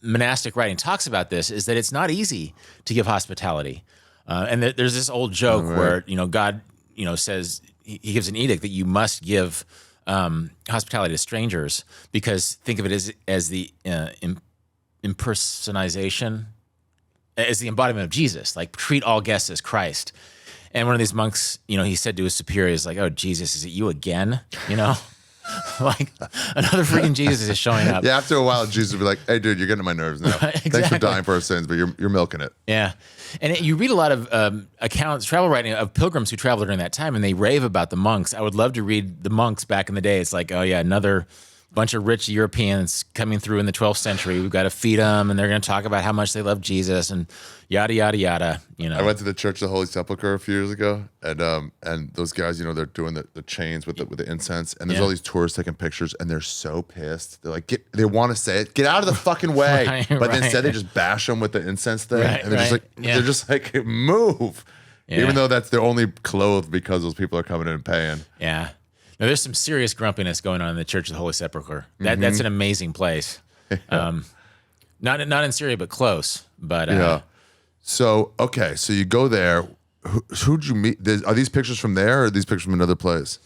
monastic writing talks about this, is that it's not easy to give hospitality. And there's this old joke where, God, says, he gives an edict that you must give hospitality to strangers, because think of it as the impersonization, as the embodiment of Jesus, like treat all guests as Christ. And one of these monks, he said to his superiors, like, "Oh, Jesus, is it you again?" Like, another freaking Jesus is showing up. Yeah, after a while, Jesus will be like, "Hey, dude, you're getting to my nerves now. Right, exactly. Thanks for dying for our sins, but you're milking it." Yeah. And you read a lot of accounts, travel writing of pilgrims who traveled during that time, and they rave about the monks. I would love to read the monks back in the day. It's like, oh yeah, another bunch of rich Europeans coming through in the 12th century. We've got to feed them, and they're going to talk about how much they love Jesus, and yada, yada, yada. I went to the Church of the Holy Sepulchre a few years ago, and those guys, they're doing the chains with the incense, and there's all these tourists taking pictures, and they're so pissed. They're like, they want to say it, get out of the fucking way, but instead they just bash them with the incense thing, and they're just like, move, even though they're only clothed because those people are coming in and paying. Yeah. Now, there's some serious grumpiness going on in the Church of the Holy Sepulchre. That's an amazing place. Not in Syria, but close. But So you go there. Who'd you meet? Are these pictures from there, or are these pictures from another place?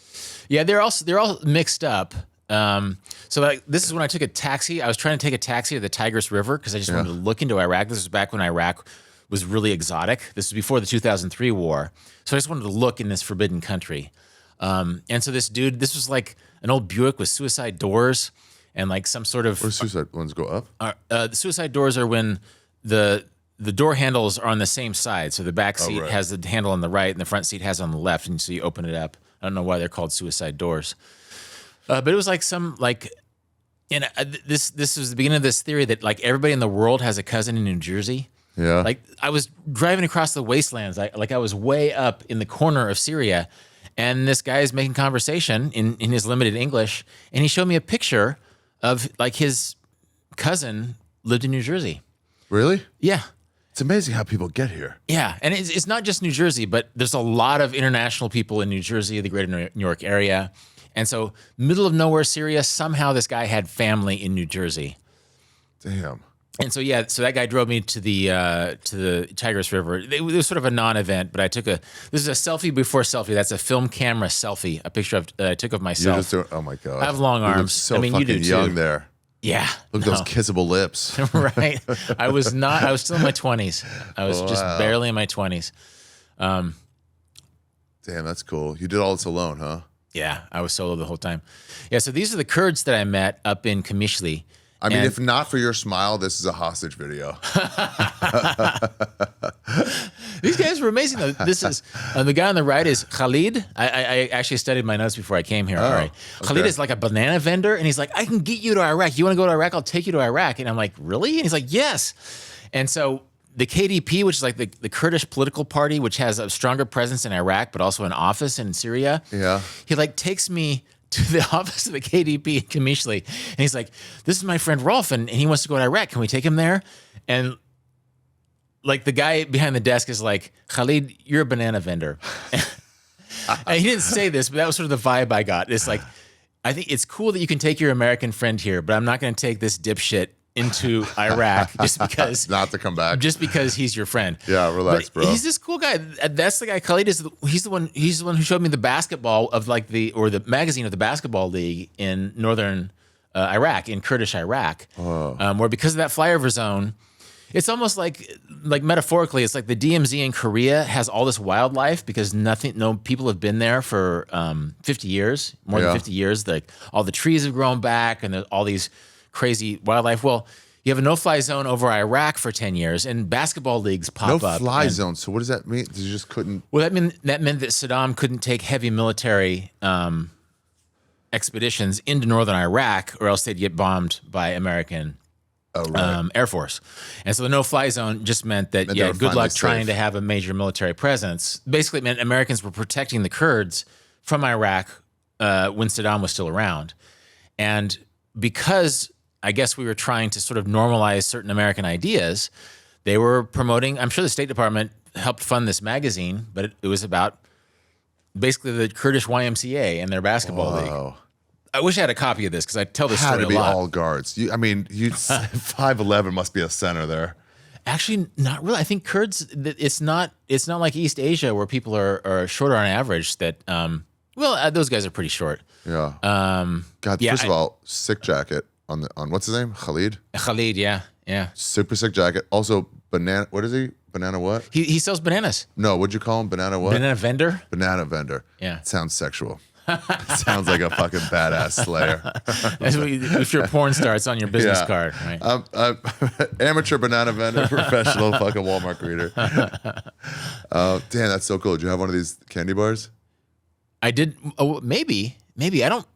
Yeah, they're all mixed up. So this is when I took a taxi. I was trying to take a taxi to the Tigris River because I just wanted to look into Iraq. This was back when Iraq was really exotic. This was before the 2003 war. So I just wanted to look in this forbidden country. And so this was like an old Buick with suicide doors and like some sort of... Or suicide ones go up? The suicide doors are when the door handles are on the same side. So the back seat has the handle on the right and the front seat has on the left. And so you open it up. I don't know why they're called suicide doors. But it was like this was the beginning of this theory that like everybody in the world has a cousin in New Jersey. Yeah. Like I was driving across the wastelands. I was way up in the corner of Syria, And this guy is making conversation in his limited English. And he showed me a picture of like his cousin lived in New Jersey. Really? Yeah. It's amazing how people get here. Yeah. And it's not just New Jersey, but there's a lot of international people in New Jersey, the greater New York area. And so middle of nowhere, Syria, somehow this guy had family in New Jersey. Damn. And so, so that guy drove me to the Tigris River. It was sort of a non-event, but this is a selfie before selfie. That's a film camera selfie, a picture I took of myself. You're just doing, oh my God. I have long arms. So I mean, fucking you do too. young there. Yeah. Look at those kissable lips. Right. I was still in my 20s. I was just barely in my 20s. Damn, that's cool. You did all this alone, huh? Yeah, I was solo the whole time. Yeah, so these are the Kurds that I met up in Kamishli. I mean, if not for your smile, this is a hostage video. These guys were amazing, though. This is the guy on the right is Khalid. I actually studied my notes before I came here. All right. Okay. Khalid is like a banana vendor, and he's like, I can get you to Iraq. You want to go to Iraq? I'll take you to Iraq. And I'm like, really? And he's like, yes. And so the KDP, which is like the Kurdish political party, which has a stronger presence in Iraq, but also an office in Syria. Yeah. He like takes me to the office of the KDP in Kamishli. And he's like, this is my friend Rolf, and he wants to go to Iraq. Can we take him there? And like the guy behind the desk is like, Khalid, you're a banana vendor. And he didn't say this, but that was sort of the vibe I got. It's like, I think it's cool that you can take your American friend here, but I'm not going to take this dipshit into Iraq just because Not to come back. just because he's your friend. Yeah, relax, But bro. He's this cool guy. That's the guy. Khalid is he's the one who showed me the basketball of like the magazine of the basketball league in northern Iraq, in Kurdish Iraq, where because of that flyover zone, it's almost like metaphorically, it's like the DMZ in Korea has all this wildlife because no people have been there for 50 years, more than 50 years. Like all the trees have grown back and all these crazy wildlife. Well, you have a no-fly zone over Iraq for 10 years, and basketball leagues pop up. No-fly zone. So what does that mean? You just couldn't... Well, that meant that Saddam couldn't take heavy military expeditions into northern Iraq, or else they'd get bombed by American Air Force. And so the no-fly zone just meant that, good luck trying to have a major military presence. Basically, it meant Americans were protecting the Kurds from Iraq when Saddam was still around. And because I guess we were trying to sort of normalize certain American ideas, they were promoting, I'm sure the State Department helped fund this magazine, but it was about basically the Kurdish YMCA and their basketball league. I wish I had a copy of this because I tell this story a lot. Had to be all guards. You 5'11" must be a center there. Actually, not really. I think Kurds, it's not like East Asia where people are shorter on average. Those guys are pretty short. Yeah. First of all, sick jacket on what's his name? Khalid? Khalid, yeah. Super sick jacket. Also, banana. What is he? Banana what? He sells bananas. No, what'd you call him? Banana what? Banana vendor? Banana vendor. Yeah. It sounds sexual. It sounds like a fucking badass slayer. If your porn star, it's on your business card, right? Amateur banana vendor, professional fucking Walmart greeter. Damn, that's so cool. Did you have one of these candy bars? I did. Oh, maybe. I don't.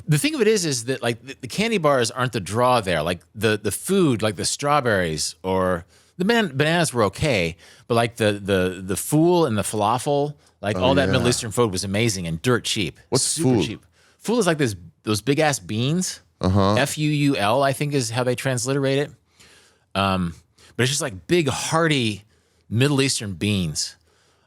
The thing of it is that like the candy bars aren't the draw there. Like the food, like the strawberries or the bananas were okay, but like the fool and the falafel, like all that Middle Eastern food was amazing and dirt cheap. What's super fool? cheap? Fool is like those big ass beans. Fuul, I think is how they transliterate it. But it's just like big hearty Middle Eastern beans.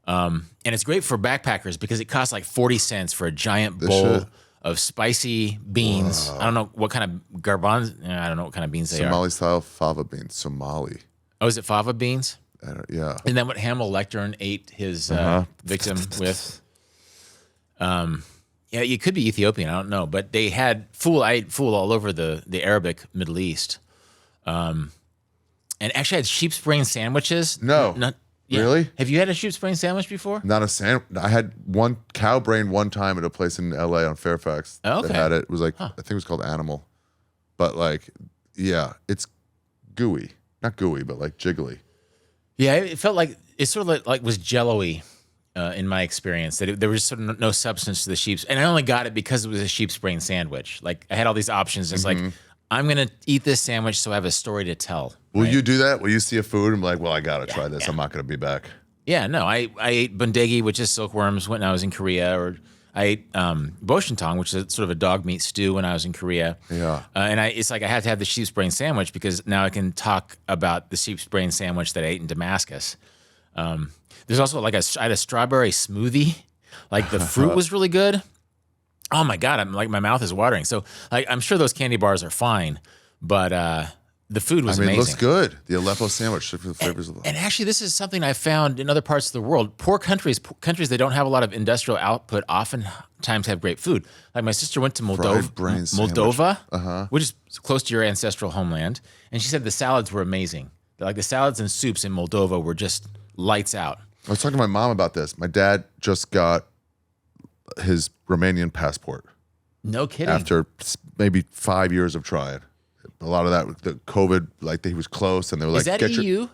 And it's great for backpackers because it costs like 40 cents for a giant bowl of spicy beans. Whoa. I don't know what kind of garbanzo. I don't know what kind of beans they are. Somali style fava beans. Somali. Oh, is it fava beans? Yeah. And then what Hannibal Lecter ate his victim with. Yeah, it could be Ethiopian. I don't know, but they had fool. I ate fool all over the Arabic Middle East. And actually, I had sheep's brain sandwiches. Yeah. Really? Have you had a sheep's brain sandwich before? Not a sandwich. I had one cow brain one time at a place in LA on Fairfax. Oh, okay. That had it. It was like, I think it was called Animal. But like, yeah, it's gooey. Not gooey, but like jiggly. Yeah, it felt like, it sort of like was jello-y in my experience. That there was sort of no substance to the sheep's. And I only got it because it was a sheep's brain sandwich. Like I had all these options. It's like, I'm going to eat this sandwich so I have a story to tell. Will you do that? Will you see a food and be like, well, I got to try this. I'm not going to be back. Yeah, no, I ate bundegi, which is silkworms, when I was in Korea, or I ate boshintong, which is sort of a dog meat stew when I was in Korea. Yeah. And it's like I had to have the sheep's brain sandwich because now I can talk about the sheep's brain sandwich that I ate in Damascus. There's also like I had a strawberry smoothie. Like the fruit was really good. Oh my God, I'm like my mouth is watering. So like I'm sure those candy bars are fine, but the food was amazing. It looks good. The Aleppo sandwich, the flavors of and actually, this is something I found in other parts of the world. Poor countries that don't have a lot of industrial output, oftentimes have great food. Like my sister went to Moldova, which is close to your ancestral homeland, and she said the salads were amazing. Like the salads and soups in Moldova were just lights out. I was talking to my mom about this. My dad just got his Romanian passport. No kidding. After maybe 5 years of trying. A lot of that, the COVID, like he was close, and they were like, "Is that EU?"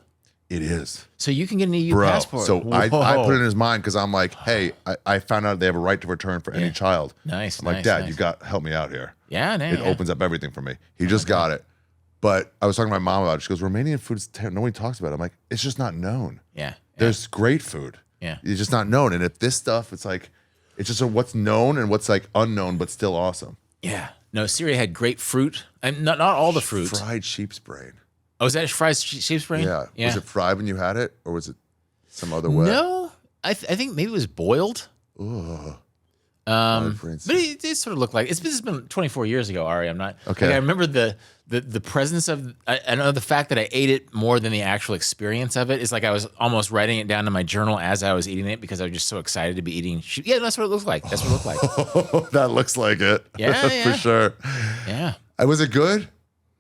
It is. So you can get an EU passport. So I put it in his mind because I'm like, hey, I found out they have a right to return for any child. Nice. I'm like, Dad, you got help me out here. Yeah, it opens up everything for me. He just got it. But I was talking to my mom about it. She goes, Romanian food is terrible. Nobody talks about it. I'm like, it's just not known. Yeah. There's great food. Yeah. It's just not known. And if this stuff, it's like, it's just what's known and what's like unknown, but still awesome. Yeah. No, Syria had great fruit. And not all the fruit. Fried sheep's brain. Oh, is that fried sheep's brain? Yeah. Was it fried when you had it, or was it some other way? No, I think maybe it was boiled. Ugh. But it sort of looked like this has been 24 years ago, Ari. I'm not okay. Like, I remember the presence of. I know the fact that I ate it more than the actual experience of it is like I was almost writing it down in my journal as I was eating it because I was just so excited to be eating. Yeah, that's what it looks like. That's what it looked like. That looks like it. Yeah, for sure. Yeah. Was it good? Do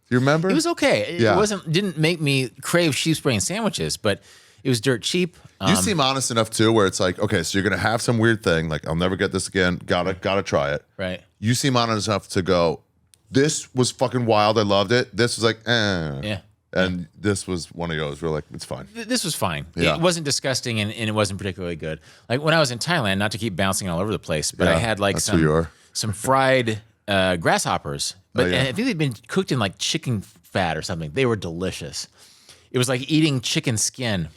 you remember? It was okay. It didn't make me crave sheep's brain sandwiches, but it was dirt cheap. You seem honest enough too, where it's like, okay, so you're gonna have some weird thing, like I'll never get this again. Gotta try it. Right. You seem honest enough to go, this was fucking wild. I loved it. This was like, Yeah. And this was one of those. We're like, it's fine. This was fine. Yeah. It wasn't disgusting and it wasn't particularly good. Like when I was in Thailand, not to keep bouncing all over the place, but I had like some fried grasshoppers. But and I think they'd been cooked in like chicken fat or something. They were delicious. It was like eating chicken skin.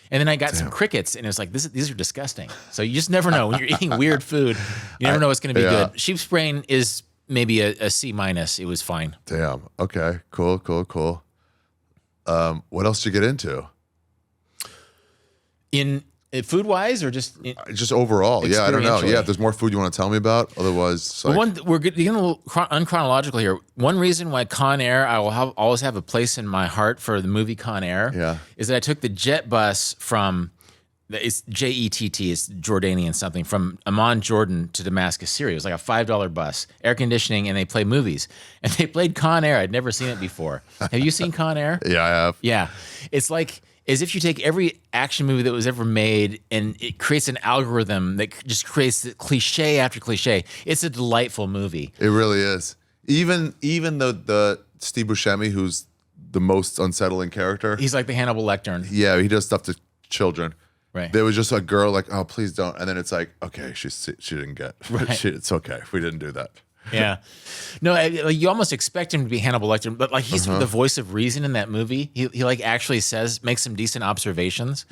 And then I got some crickets, and it was like, these are disgusting. So you just never know. When you're eating weird food, you never know what's going to be good. Sheep's brain is maybe a C-. It was fine. Damn. Okay. Cool. What else did you get into? In food-wise or just overall? Yeah, I don't know. Yeah, if there's more food you want to tell me about. Otherwise, we're getting a little unchronological here. One reason why Con Air, I will always have a place in my heart for the movie Con Air, is that I took the jet bus from, it's JETT, it's Jordanian something, from Amman, Jordan to Damascus, Syria. It was like a $5 bus, air conditioning, and they play movies. And they played Con Air. I'd never seen it before. Have you seen Con Air? Yeah, I have. Yeah. It's like as if you take every action movie that was ever made and it creates an algorithm that just creates cliche after cliche. It's a delightful movie. It really is. Even the Steve Buscemi, who's the most unsettling character. He's like the Hannibal Lecter. Yeah, he does stuff to children. Right. There was just a girl like, oh, please don't. And then it's like, okay, she didn't get. Right. It's okay. We didn't do that. Yeah. No, you almost expect him to be Hannibal Lecter, but like he's the voice of reason in that movie. He like actually makes some decent observations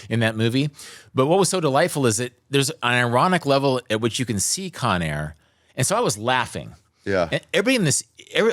in that movie. But what was so delightful is that there's an ironic level at which you can see Con Air. And so I was laughing. Yeah. And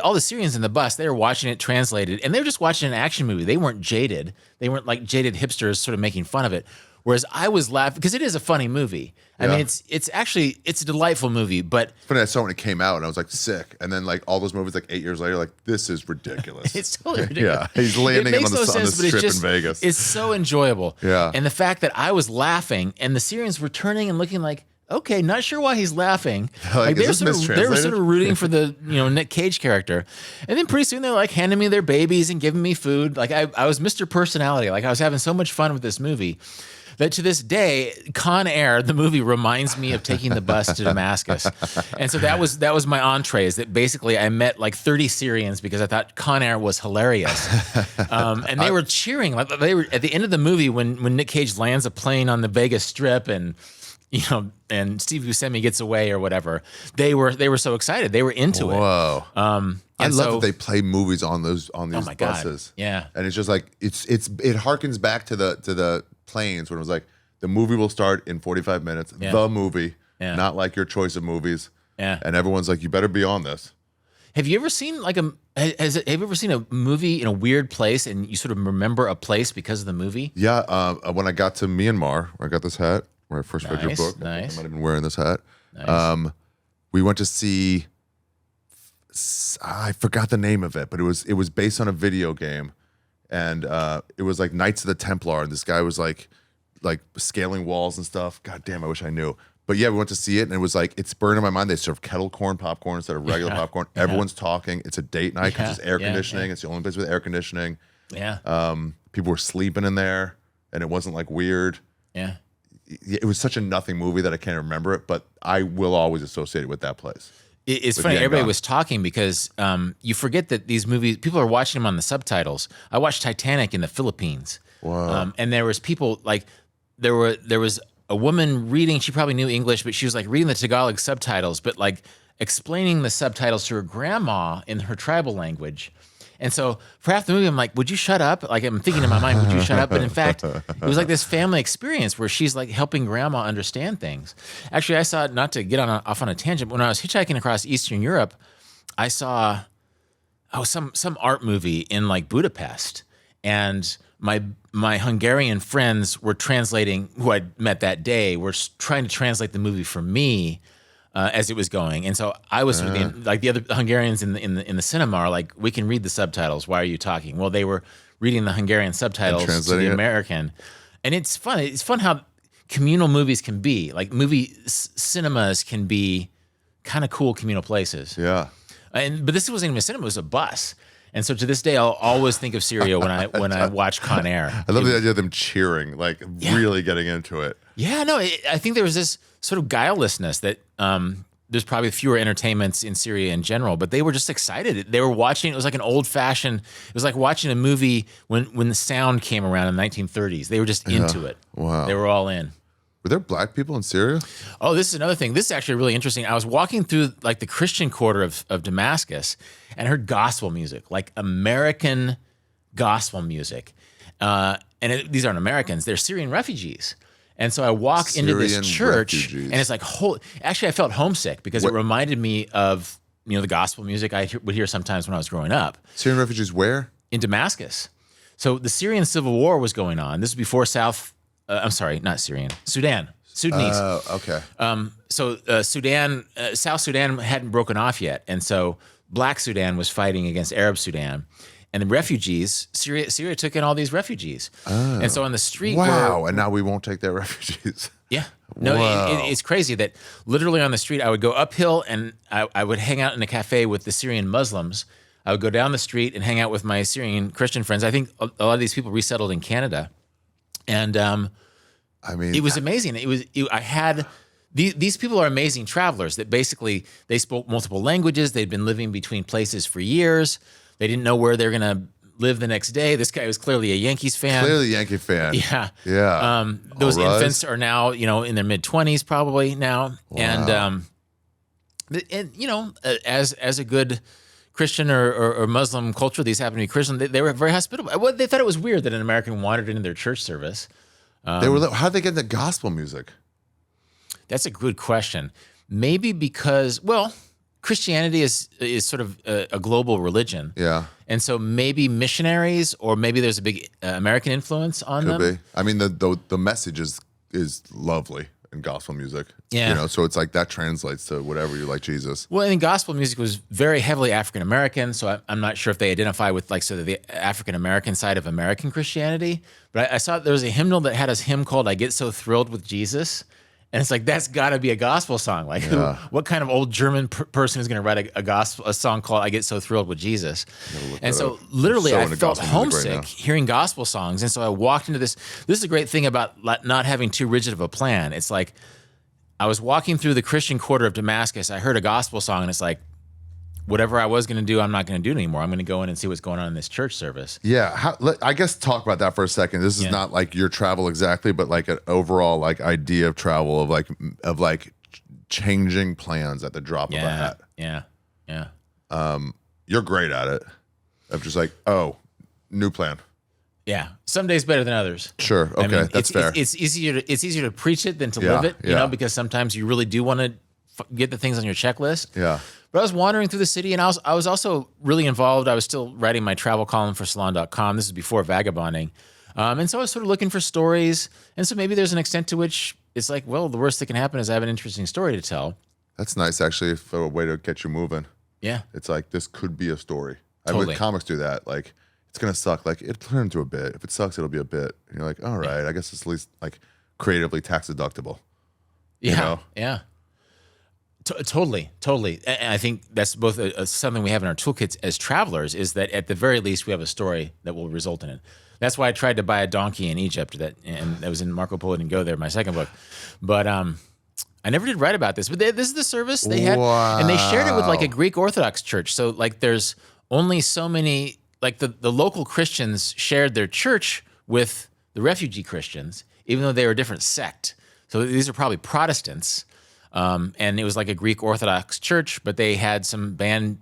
all the Syrians in the bus, they were watching it translated, and they were just watching an action movie. They weren't jaded. They weren't like jaded hipsters sort of making fun of it. Whereas I was laughing because it is a funny movie. I mean, it's a delightful movie, but funny, I saw it when it came out and I was like sick. And then like all those movies like 8 years later, like this is ridiculous. It's totally ridiculous. Yeah, he's landing on the strip in Vegas. It's so enjoyable. Yeah, and the fact that I was laughing and the Syrians were turning and looking like, okay, not sure why he's laughing. Like they were sort of rooting for the Nick Cage character, and then pretty soon they're like handing me their babies and giving me food. Like I was Mr. Personality. Like I was having so much fun with this movie. That to this day, Con Air, the movie, reminds me of taking the bus to Damascus. And so that was my entree, is that basically I met like 30 Syrians because I thought Con Air was hilarious. And they were cheering. Like they were at the end of the movie when Nick Cage lands a plane on the Vegas Strip and and Steve Buscemi gets away or whatever. They were so excited. They were into it. Whoa. I love that they play movies on these buses. God. Yeah. And it's just like it harkens back to the planes when it was like the movie will start in 45 minutes. The movie Yeah. not like your choice of movies. Yeah. And everyone's like, you better be on this. Have you ever seen like have you ever seen a movie in a weird place and you sort of remember a place because of the movie? Yeah. When I got to Myanmar, where I got this hat, where I first read your book, Nice. I might have been wearing this hat. Nice. We went to see, I forgot the name of it, but it was based on a video game. And it was like Knights of the Templar. And this guy was like scaling walls and stuff. God damn, I wish I knew. But yeah, we went to see it, and it was like, it's burned in my mind. They serve kettle corn popcorn instead of regular popcorn. Everyone's talking. It's a date night because it's air conditioning. It's the only place with air conditioning. Yeah. People were sleeping in there, and it wasn't like weird. Yeah. It was such a nothing movie that I can't remember it, but I will always associate it with that place. It's funny, everybody was talking because you forget that these movies, people are watching them on the subtitles. I watched Titanic in the Philippines. Wow. And there was people, like, there was a woman reading, she probably knew English, but she was like reading the Tagalog subtitles, but like explaining the subtitles to her grandma in her tribal language. And so for half the movie, I'm like, would you shut up? Like, I'm thinking in my mind, would you shut up? But in fact, it was like this family experience where she's like helping grandma understand things. Actually, I saw, not to get off on a tangent, when I was hitchhiking across Eastern Europe, I saw some art movie in like Budapest. And my Hungarian friends were translating, who I met that day, were trying to translate the movie for me as it was going. And so I was sort of like the other Hungarians in the cinema are like, we can read the subtitles. Why are you talking? Well, they were reading the Hungarian subtitles to the American. And it's fun. It's fun how communal movies can be. Like cinemas can be kind of cool communal places. Yeah. But this wasn't even a cinema, it was a bus. And so to this day, I'll always think of Syria when I watch Con Air. I love the idea of them cheering, like really getting into it. Yeah, no, I think there was this sort of guilelessness that there's probably fewer entertainments in Syria in general, but they were just excited. They were watching, it was like an old-fashioned, it was like watching a movie when the sound came around in the 1930s. They were just into it. Wow. They were all in. Were there black people in Syria? Oh, this is another thing. This is actually really interesting. I was walking through like the Christian quarter of Damascus and I heard gospel music, like American gospel music. These aren't Americans, they're Syrian refugees. And so I walk into this church refugees. And it's like, actually I felt homesick because it reminded me of, the gospel music I would hear sometimes when I was growing up. Syrian refugees where? In Damascus. So the Syrian civil war was going on. This was before I'm sorry, not Syrian, Sudanese. Okay. South Sudan hadn't broken off yet. And so Black Sudan was fighting against Arab Sudan. And the refugees, Syria took in all these refugees. Oh. And so on the street. Wow. And now we won't take their refugees. Yeah. No, it's crazy that literally on the street, I would go uphill and I would hang out in a cafe with the Syrian Muslims. I would go down the street and hang out with my Syrian Christian friends. I think a lot of these people resettled in Canada. And it was amazing. I had these people are amazing travelers that basically they spoke multiple languages. They'd been living between places for years. They didn't know where they're going to live the next day. This guy was clearly a Yankees fan. Clearly a Yankee fan. Yeah. Yeah. Those infants are now, in their mid-20s probably now. Wow. And as a good Christian or Muslim culture, these happen to be Christian, they were very hospitable. Well, they thought it was weird that an American wandered into their church service. How'd they get into gospel music? That's a good question. Maybe because, Christianity is sort of a global religion. Yeah. And so maybe missionaries or maybe there's a big American influence on them. Could be. I mean, the message is lovely in gospel music. Yeah. So it's like that translates to whatever you like Jesus. Well, and gospel music was very heavily African-American, so I'm not sure if they identify with like sort of the African-American side of American Christianity. But I saw there was a hymnal that had a hymn called I Get So Thrilled with Jesus. And it's like, that's got to be a gospel song. Like, what kind of old German person is going to write a song called I Get So Thrilled with Jesus? And so literally I felt homesick hearing gospel songs. And so I walked into this. This is a great thing about not having too rigid of a plan. It's like I was walking through the Christian quarter of Damascus. I heard a gospel song and it's like, whatever I was going to do, I'm not going to do it anymore. I'm going to go in and see what's going on in this church service. Yeah. I guess talk about that for a second. This is not like your travel exactly, but like an overall like idea of travel of like changing plans at the drop of a hat. Yeah. You're great at it. Of just like, new plan. Yeah, some days better than others. Sure. Okay, that's fair. It's easier to preach it than to live it, you know, because sometimes you really do want to get the things on your checklist. Yeah. But I was wandering through the city, and I was also really involved. I was still writing my travel column for Salon.com. This is before vagabonding. And so I was sort of looking for stories. And so maybe there's an extent to which it's like, well, the worst that can happen is I have an interesting story to tell. That's nice, actually, for a way to get you moving. Yeah. It's like, this could be a story. Totally. I mean, comics do that. Like, it's going to suck. Like, it'll turn into a bit. If it sucks, it'll be a bit. And you're like, all right, I guess it's at least like creatively tax deductible. Yeah. You know? Yeah. Totally. And I think that's both something we have in our toolkits as travelers, is that at the very least we have a story that will result in it. That's why I tried to buy a donkey in Egypt, and that was in Marco Polo Didn't Go There, my second book. But I never did write about this. But this is the service they had, and they shared it with like a Greek Orthodox church. So like there's only so many, like the local Christians shared their church with the refugee Christians, even though they were a different sect. So these are probably Protestants. And it was like a Greek Orthodox church, but they had some band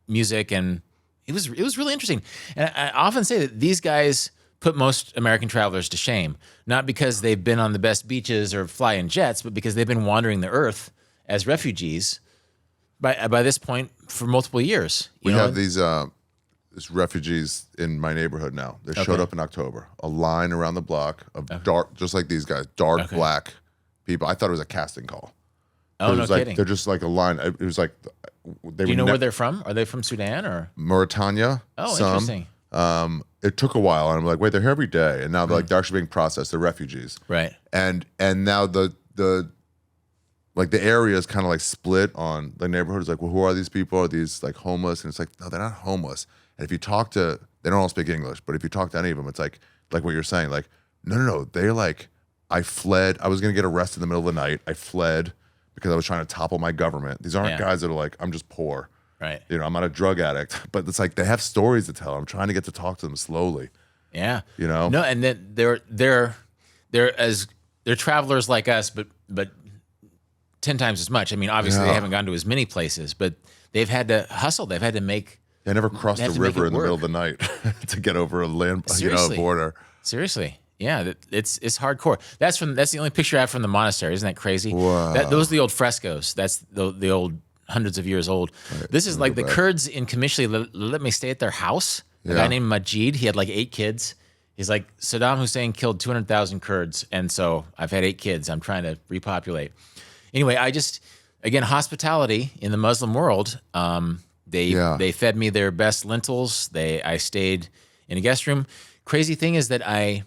music, and it was really interesting. And I often say that these guys put most American travelers to shame, not because they've been on the best beaches or fly in jets, but because they've been wandering the earth as refugees by this point for multiple years. We have these refugees in my neighborhood now. They showed up in October. A line around the block of dark, just like these guys, dark black people. I thought it was a casting call. Oh, no like, kidding. They're just like a line. It was like they. Do you know where they're from? Are they from Sudan or Mauritania? Oh, some. interesting. It took a while, and I'm like, wait, they're here every day, and now they're like they're actually being processed. They're refugees, right? And now the like the area is kind of like split on the neighborhood. It's like, well, who are these people? Are these like homeless? And it's like, no, they're not homeless. And if you talk to, they don't all speak English, but if you talk to any of them, it's like what you're saying, like, no, they're like, I fled. I was gonna get arrested in the middle of the night. I fled because I was trying to topple my government. These aren't guys that are like, I'm just poor. Right. You know, I'm not a drug addict. But it's like they have stories to tell. I'm trying to get to talk to them slowly. Yeah. You know? No, and then they're travelers like us, but 10 times as much. I mean, obviously they haven't gone to as many places, but they've had to hustle. They've had to make. They never crossed a river in the middle of the night to get over a land, border. Seriously. Yeah, it's hardcore. That's the only picture I have from the monastery. Isn't that crazy? Wow. Those are the old frescoes. That's the old hundreds of years old. Right. This is like the Kurds in Qamishli let me stay at their house. A guy named Majid, he had like 8 kids. He's like, Saddam Hussein killed 200,000 Kurds, and so I've had 8 kids. I'm trying to repopulate. Anyway, again, hospitality in the Muslim world. They fed me their best lentils. I stayed in a guest room. Crazy thing is that I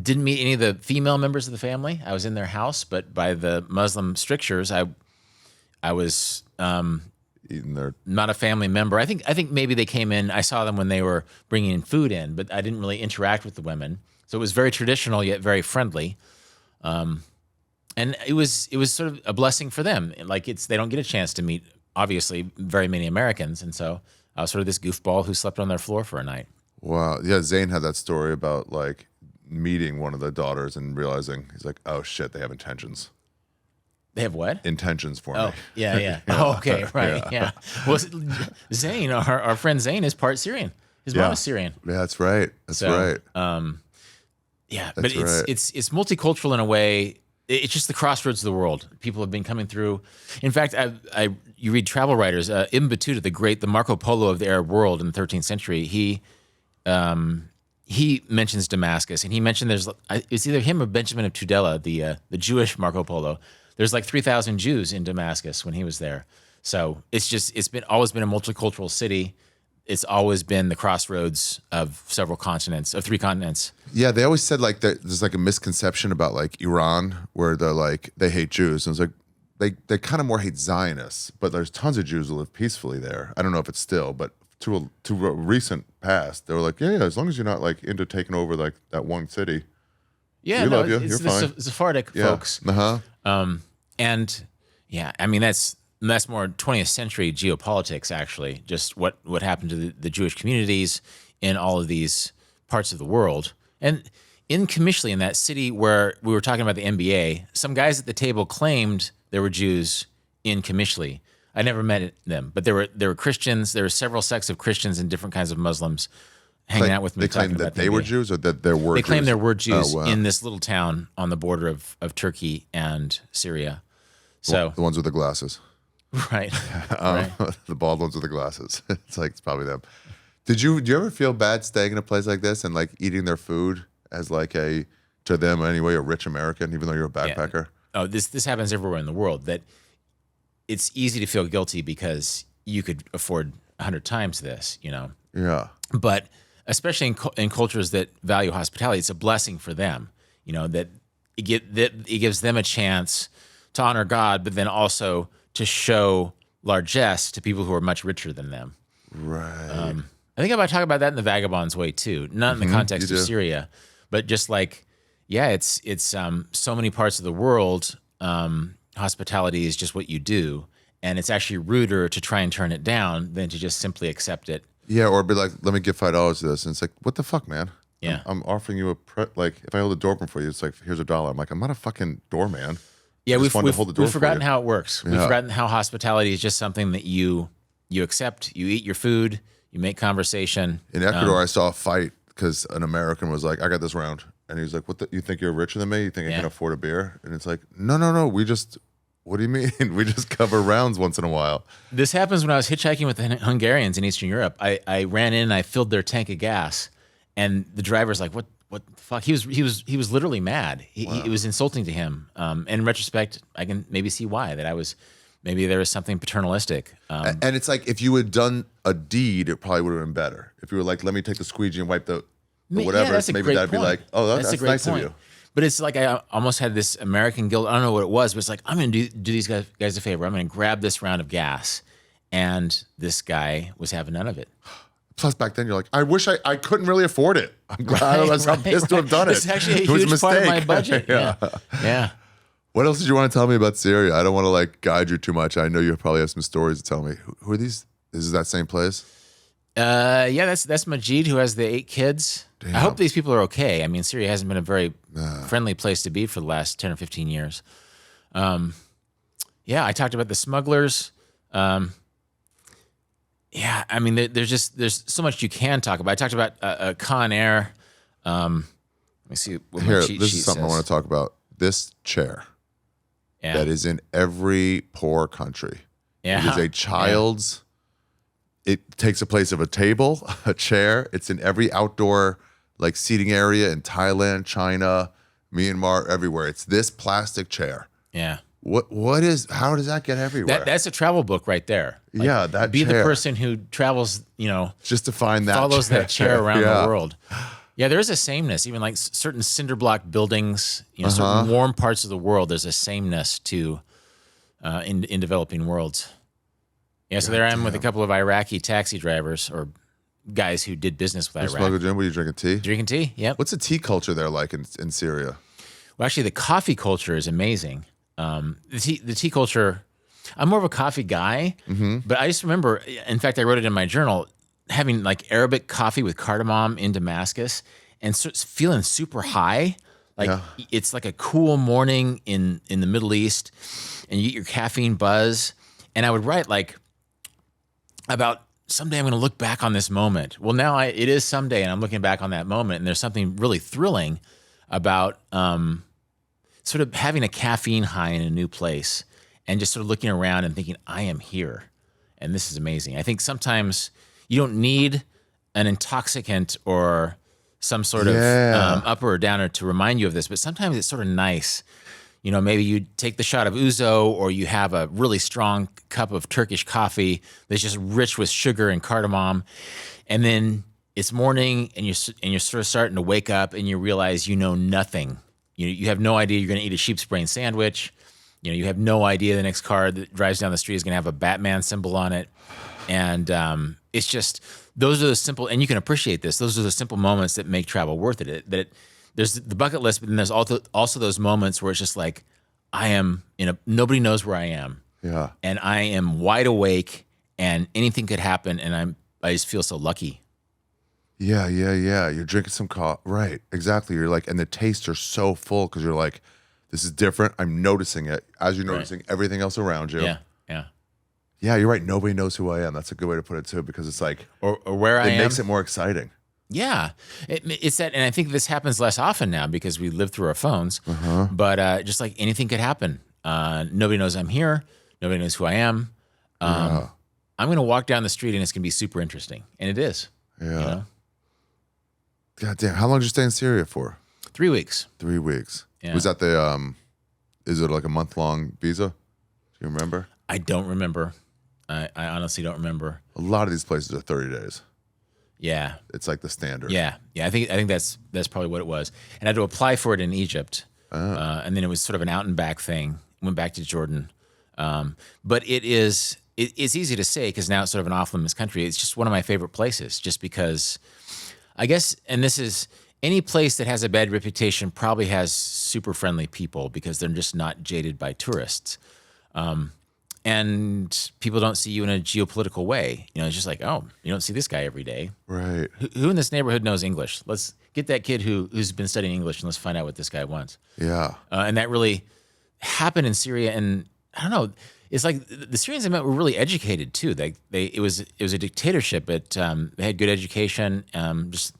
didn't meet any of the female members of the family. I was in their house, but by the Muslim strictures, I was not a family member. I think maybe they came in. I saw them when they were bringing food in, but I didn't really interact with the women. So it was very traditional yet very friendly, and it was sort of a blessing for them. Like they don't get a chance to meet obviously very many Americans, and so I was sort of this goofball who slept on their floor for a night. Wow, yeah. Zane had that story about like meeting one of the daughters and realizing he's like, oh shit, they have intentions. They have what? Intentions for me. Oh, yeah. Oh, okay, right, yeah. Well, Zane, our friend Zane is part Syrian. His mom is Syrian. Yeah, that's right. That's right. Yeah, but it's multicultural in a way. It's just the crossroads of the world. People have been coming through. In fact, you read travel writers. Ibn Battuta, the Marco Polo of the Arab world in the 13th century. He mentions Damascus, and he mentioned it's either him or Benjamin of Tudela, the Jewish Marco Polo. There's like 3,000 Jews in Damascus when he was there. So it's always been a multicultural city. It's always been the crossroads of 3 continents. Yeah, they always said like there's like a misconception about like Iran where they're like they hate Jews, and it's like they kind of more hate Zionists, but there's tons of Jews who live peacefully there. I don't know if it's still, but to a recent past, they were like, yeah, as long as you're not like into taking over like that one city. Yeah, we love you. It's You're the fine. Sephardic folks. And yeah, I mean that's more 20th century geopolitics actually. Just what happened to the Jewish communities in all of these parts of the world. And in Qamishli, in that city where we were talking about the NBA, some guys at the table claimed there were Jews in Qamishli. I never met them, but there were Christians. There were several sects of Christians and different kinds of Muslims hanging out with me. They claim talking that about the they were NBA. Jews or that there were They Jews? claim there were Jews Oh, wow. in this little town on the border of Turkey and Syria. So The ones with the glasses. right, right. The bald ones with the glasses. It's probably them. Do you ever feel bad staying in a place like this and like eating their food as like to them anyway, a rich American, even though you're a backpacker? Oh, this happens everywhere in the world. That it's easy to feel guilty because you could afford 100 times this, Yeah. But especially in cultures that value hospitality, it's a blessing for them. That it gives them a chance to honor God, but then also to show largesse to people who are much richer than them. Right. I think I might talk about that in the Vagabonds way too, not in the context you of do. Syria, but just like, yeah, it's so many parts of the world. Hospitality is just what you do, and it's actually ruder to try and turn it down than to just simply accept it. Yeah, or be like, let me give $5 to this, and it's like, what the fuck, man? Yeah. I'm offering you like if I hold the door open for you, it's like here's $1. I'm like, I'm not a fucking doorman. Yeah, I just wanted to hold the door we've for forgotten you. how it works. We've Yeah. forgotten how hospitality is just something that you accept. You eat your food, you make conversation. In Ecuador, I saw a fight because an American was like, I got this round. And he was like, you think you're richer than me? You think I Yeah. can afford a beer? And it's like, no. What do you mean? We just cover rounds once in a while. This happens when I was hitchhiking with the Hungarians in Eastern Europe. I ran in and I filled their tank of gas, and the driver's like, "What the fuck?" He was literally mad. It was insulting to him. And in retrospect, I can maybe see why. Maybe there was something paternalistic. And it's like if you had done a deed, it probably would have been better. If you were like, let me take the squeegee and wipe the whatever, that's a maybe great that'd be point. like, oh, that's a great nice point. of you. But it's like I almost had this American guilt. I don't know what it was, but it's like, I'm going to do these guys a favor. I'm going to grab this round of gas. And this guy was having none of it. Plus, back then, you're like, I wish I couldn't really afford it. I'm glad I was pissed to have done it. It's actually a It was huge part of my mistake. budget. Yeah. Yeah. What else did you want to tell me about Syria? I don't want to like guide you too much. I know you probably have some stories to tell me. Who are these? Is that same place? Yeah, that's Majid, who has the 8 kids. I hope these people are okay. I mean, Syria hasn't been a very friendly place to be for the last 10 or 15 years. Yeah, I talked about the smugglers. Yeah, I mean, there's so much you can talk about. I talked about Con Air. Let me see what my Here, cheat this sheet is something says. I want to talk about. This chair Yeah. that is in every poor country. Yeah. It is a child's. It takes the place of a table, a chair. It's in every outdoor like seating area in Thailand, China, Myanmar, everywhere. It's this plastic chair. Yeah. How does that get everywhere? That's a travel book right there. Like, Yeah, that be chair. the person who travels, Just to find that follows that chair around Yeah. the world. Yeah, there is a sameness. Even like certain cinder block buildings, Uh-huh. certain warm parts of the world, there's a sameness to in developing worlds. Yeah, so there I am with a couple of Iraqi taxi drivers or guys who did business with You Iraq. smuggled in? What are you drinking tea? Drinking tea? Yep. What's the tea culture there like in Syria? Well, actually, the coffee culture is amazing. The tea culture, I'm more of a coffee guy, but I just remember, in fact, I wrote it in my journal, having like Arabic coffee with cardamom in Damascus and feeling super high. Like it's like a cool morning in the Middle East and you get your caffeine buzz. And I would write like about someday I'm going to look back on this moment. Well, now it is someday and I'm looking back on that moment and there's something really thrilling about sort of having a caffeine high in a new place and just sort of looking around and thinking, I am here. And this is amazing. I think sometimes you don't need an intoxicant or some sort of upper or downer to remind you of this, but sometimes it's sort of nice. Maybe you take the shot of ouzo or you have a really strong cup of Turkish coffee that's just rich with sugar and cardamom. And then it's morning and you're sort of starting to wake up and you realize you know nothing. You have no idea you're going to eat a sheep's brain sandwich. You have no idea the next car that drives down the street is going to have a Batman symbol on it. And it's just, those are the simple, and you can appreciate this. Those are the simple moments that make travel worth it. There's the bucket list, but then there's also those moments where it's just like, nobody knows where I am. Yeah. And I am wide awake and anything could happen. And I just feel so lucky. Yeah. You're drinking some coffee. Right. Exactly. You're like, and the tastes are so full because you're like, this is different. I'm noticing it as you're noticing everything else around you. Yeah. Yeah, you're right. Nobody knows who I am. That's a good way to put it too, because it's like, Or where I am. it makes it more exciting. Yeah, it's that, and I think this happens less often now because we live through our phones. But just like anything could happen, nobody knows I'm here. Nobody knows who I am. I'm going to walk down the street and it's going to be super interesting, and it is. Yeah. You know? God damn! How long did you stay in Syria for? 3 weeks. 3 weeks. Yeah. Was that the? Is it like a month-long visa? Do you remember? I don't remember. I honestly don't remember. A lot of these places are 30 days. Yeah. It's like the standard. Yeah. I think that's probably what it was. And I had to apply for it in Egypt, and then it was sort of an out and back thing. Went back to Jordan, but it's easy to say because now it's sort of an off-limits country. It's just one of my favorite places, just because, I guess, and this is any place that has a bad reputation probably has super friendly people because they're just not jaded by tourists. And people don't see you in a geopolitical way. You know, it's just like, oh, you don't see this guy every day. Right. Who in this neighborhood knows English? Let's get that kid who's been studying English and let's find out what this guy wants. Yeah. And that really happened in Syria. And I don't know, it's like the Syrians I met were really educated too. It was a dictatorship, but they had good education, just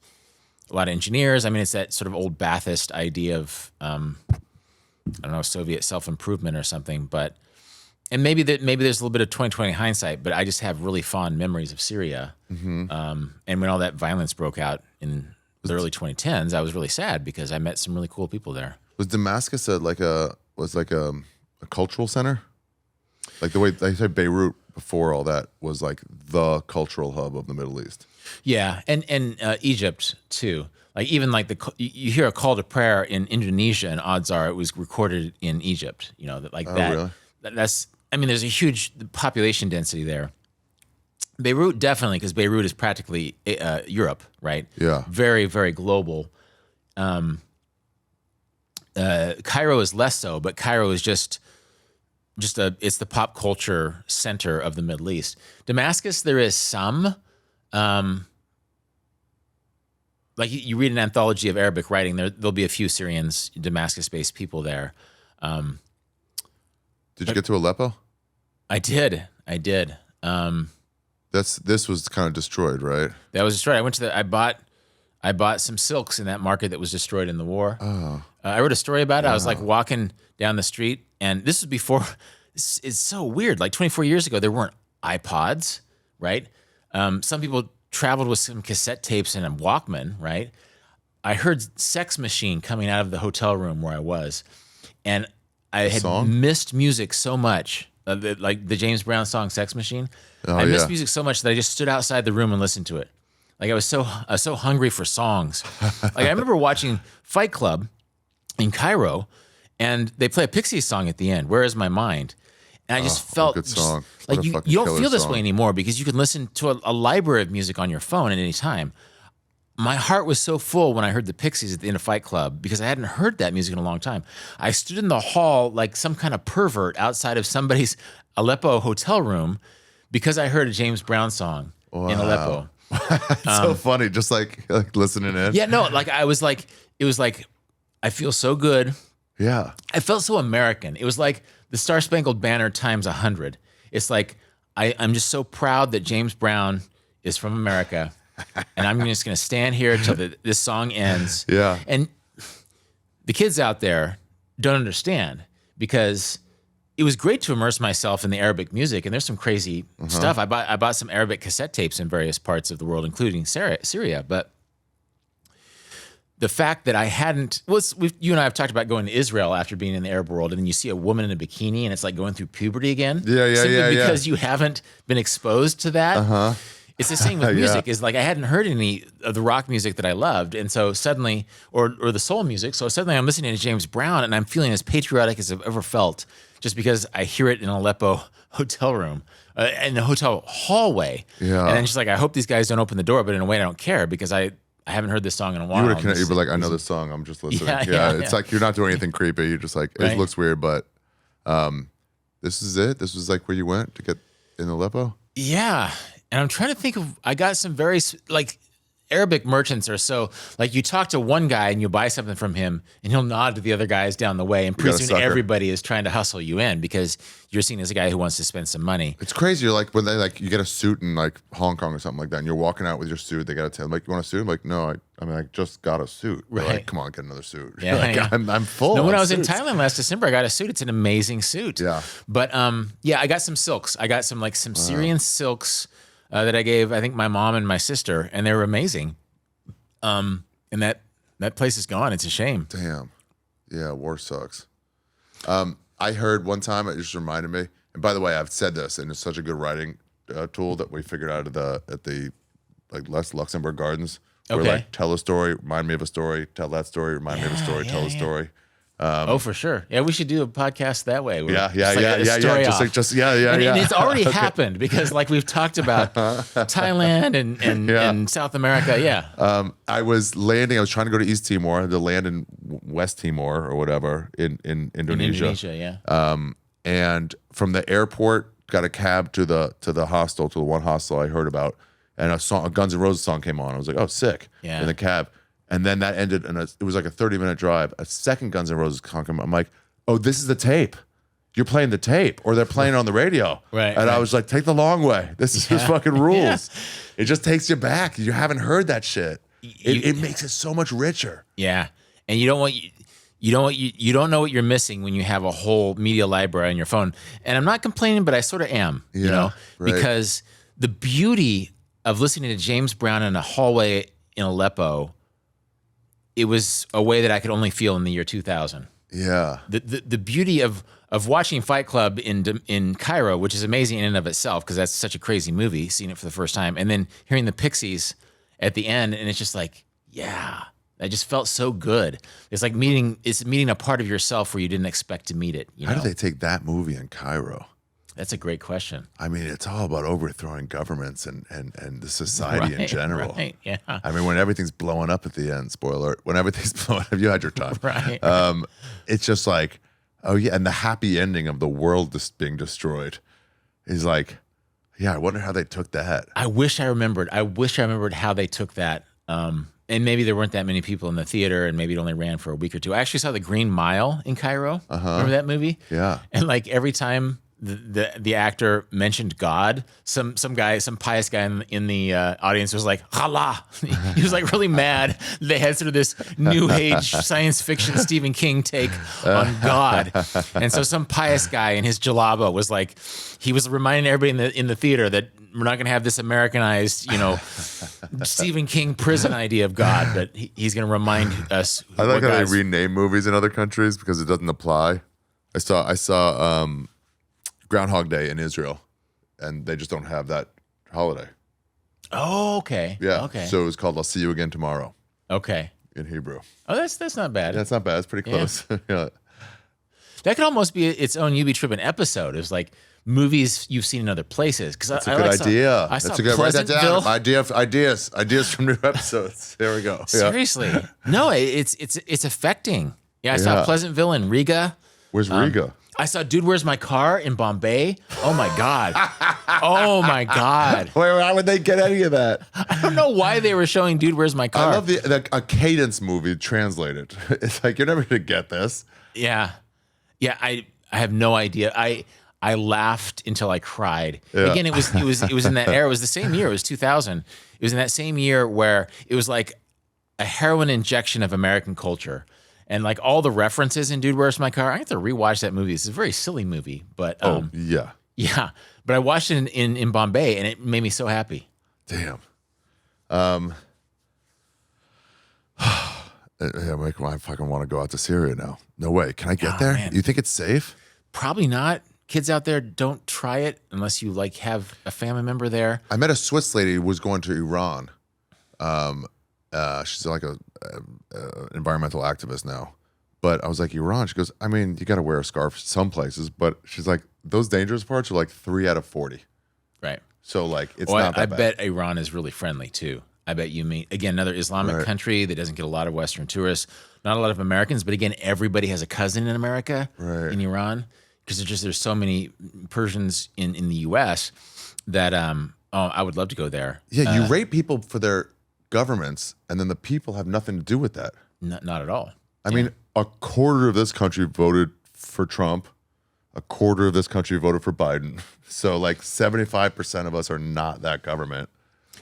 a lot of engineers. I mean, it's that sort of old Ba'athist idea of, I don't know, Soviet self-improvement or something, but, and maybe there's a little bit of 2020 hindsight, but I just have really fond memories of Syria. And when all that violence broke out in the early 2010s, I was really sad because I met some really cool people there. Was Damascus a cultural center? Like the way they said Beirut before all that was like the cultural hub of the Middle East. Yeah, and Egypt too. Like even like you hear a call to prayer in Indonesia, and odds are it was recorded in Egypt. You know that like that. Really? That's. I mean, there's a huge population density there. Beirut definitely, because Beirut is practically Europe, right? Yeah. Very, very global. Cairo is less so, but Cairo is just it's the pop culture center of the Middle East. Damascus, there is some. Like you read an anthology of Arabic writing, there'll be a few Syrians, Damascus-based people there. Did you get to Aleppo? I did. This was kind of destroyed, right? That was destroyed. I went to I bought some silks in that market that was destroyed in the war. Oh. I wrote a story about it. I was like walking down the street, and this was before. It's so weird. Like 24 years ago, there weren't iPods, right? Some people traveled with some cassette tapes and a Walkman, right? I heard Sex Machine coming out of the hotel room where I was, and I had missed music so much. Like the James Brown song "Sex Machine." I missed music so much that I just stood outside the room and listened to it. Like I was so hungry for songs. Like I remember watching Fight Club in Cairo, and they play a Pixies song at the end. "Where Is My Mind?" And I just felt good song. Like you don't feel this way anymore because you can listen to a library of music on your phone at any time. My heart was so full when I heard the Pixies at the end of Fight Club because I hadn't heard that music in a long time. I stood in the hall like some kind of pervert outside of somebody's Aleppo hotel room because I heard a James Brown song in Aleppo. It's so funny, just like listening in. Yeah, no, like it was like I feel so good. Yeah. I felt so American. It was like the Star Spangled Banner times 100. It's like I'm just so proud that James Brown is from America. And I'm just going to stand here till this song ends. Yeah. And the kids out there don't understand because it was great to immerse myself in the Arabic music. And there's some crazy stuff. I bought some Arabic cassette tapes in various parts of the world, including Syria. But the fact that I hadn't, you and I have talked about going to Israel after being in the Arab world, and then you see a woman in a bikini, and it's like going through puberty again. Simply because you haven't been exposed to that. It's the same with music. Is like I hadn't heard any of the rock music that I loved, and so suddenly, or the soul music. So suddenly, I'm listening to James Brown, and I'm feeling as patriotic as I've ever felt, just because I hear it in an Aleppo hotel room, in the hotel hallway. Yeah. And I'm just like, I hope these guys don't open the door, but in a way, I don't care because I haven't heard this song in a while. You'd be like, I know this song. I'm just listening. It's like you're not doing anything creepy. You're just like, it looks weird, but this is it. This was like where you went to get in Aleppo. Yeah. And I'm trying to think of, I got some very, like, Arabic merchants are so like you talk to one guy and you buy something from him and he'll nod to the other guys down the way and pretty soon everybody is trying to hustle you in because you're seen as a guy who wants to spend some money. It's crazy. You're like when they like you get a suit in like Hong Kong or something like that and you're walking out with your suit, they got to tell like, you want a suit? I'm like, no, I just got a suit. They're like, come on, get another suit. Yeah, like, yeah. I'm full. No, when I was suits. in Thailand last December, I got a suit. It's an amazing suit. Yeah. But I got some silks. I got some Syrian silks that I gave, I think, my mom and my sister, and they were amazing. And that place is gone. It's a shame. Damn. Yeah, war sucks. I heard one time, it just reminded me, and by the way, I've said this, and it's such a good writing tool that we figured out at the Luxembourg Gardens. Where like tell a story, remind me of a story, tell that story, remind me of a story, tell a story. For sure. Yeah, we should do a podcast that way. Yeah. And it's already happened because like we've talked about Thailand and South America. Yeah. I was trying to go to East Timor, I had to land in West Timor or whatever in Indonesia. Yeah. And from the airport, got a cab to the hostel, to the one hostel I heard about, and a Guns N' Roses song came on. I was like, oh, sick. Yeah. In the cab. And then that ended, and it was like a 30-minute drive. A second Guns N' Roses song came on. I'm like, oh, this is the tape. You're playing the tape, or they're playing on the radio. Right. And I was like, take the long way. This is just fucking rules. Yeah. It just takes you back. You haven't heard that shit. It makes it so much richer. Yeah. And you don't know what you're missing when you have a whole media library on your phone. And I'm not complaining, but I sort of am, Right. because the beauty of listening to James Brown in a hallway in Aleppo, it was a way that I could only feel in the year 2000. Yeah. The beauty of watching Fight Club in Cairo, which is amazing in and of itself, because that's such a crazy movie, seeing it for the first time, and then hearing the Pixies at the end, and it's just like, yeah, that just felt so good. It's like meeting a part of yourself where you didn't expect to meet it. How did they take that movie in Cairo? That's a great question. I mean, it's all about overthrowing governments and the society in general. Right, yeah. I mean, when everything's blowing up at the end, spoiler alert, when everything's blowing up, you had your time. Right. It's just like, oh yeah, and the happy ending of the world just being destroyed is like, yeah, I wonder how they took that. I wish I remembered how they took that. And maybe there weren't that many people in the theater, and maybe it only ran for a week or two. I actually saw The Green Mile in Cairo. Remember that movie? Yeah. And like every time the actor mentioned God, some pious guy in the audience was like, Allah. He was like really mad. They had sort of this new age science fiction Stephen King take on God. And so some pious guy in his jalaba was like, he was reminding everybody in the theater that we're not going to have this Americanized, Stephen King prison idea of God, but he's going to remind us. I like how they rename movies in other countries because it doesn't apply. I saw Groundhog Day in Israel, and they just don't have that holiday. Oh, okay. Yeah. Okay. So it was called "I'll See You Again Tomorrow." Okay. In Hebrew. Oh, that's not bad. Yeah, it's not bad. It's pretty close. Yeah. That could almost be its own You Be Trippin episode. It was like movies you've seen in other places. That's a good idea. I saw That's a good. Write that down. Pleasantville. Ideas from new episodes. There we go. Yeah. Seriously, no, it's affecting. Yeah, I saw Pleasantville in Riga. Where's Riga? I saw Dude, Where's My Car in Bombay. Oh my God. Oh my God. Why would they get any of that? I don't know why they were showing Dude, Where's My Car. I love a cadence movie translated. It's like, you're never going to get this. Yeah. Yeah, I have no idea. I laughed until I cried. Yeah. Again, it was in that era. It was the same year. It was 2000. It was in that same year where it was like a heroin injection of American culture. And like all the references in Dude, Where's My Car? I have to rewatch that movie. It's a very silly movie, but yeah. Yeah. But I watched it in Bombay, and it made me so happy. Damn. I fucking want to go out to Syria now. No way. Can I get there? Man. You think it's safe? Probably not. Kids out there, don't try it unless you like have a family member there. I met a Swiss lady who was going to Iran. She's like a environmental activist now. But I was like, Iran? She goes, I mean, you got to wear a scarf some places. But she's like, those dangerous parts are like 3 out of 40. Right. So like, it's not that bad. I bet Iran is really friendly too. I bet you meet, again, another Islamic country that doesn't get a lot of Western tourists, not a lot of Americans, but again, everybody has a cousin in America, in Iran, because there's so many Persians in the U.S. that I would love to go there. Yeah, you rate people for their governments, and then the people have nothing to do with that. Not at all. I mean, a quarter of this country voted for Trump. A quarter of this country voted for Biden. So like 75% of us are not that government.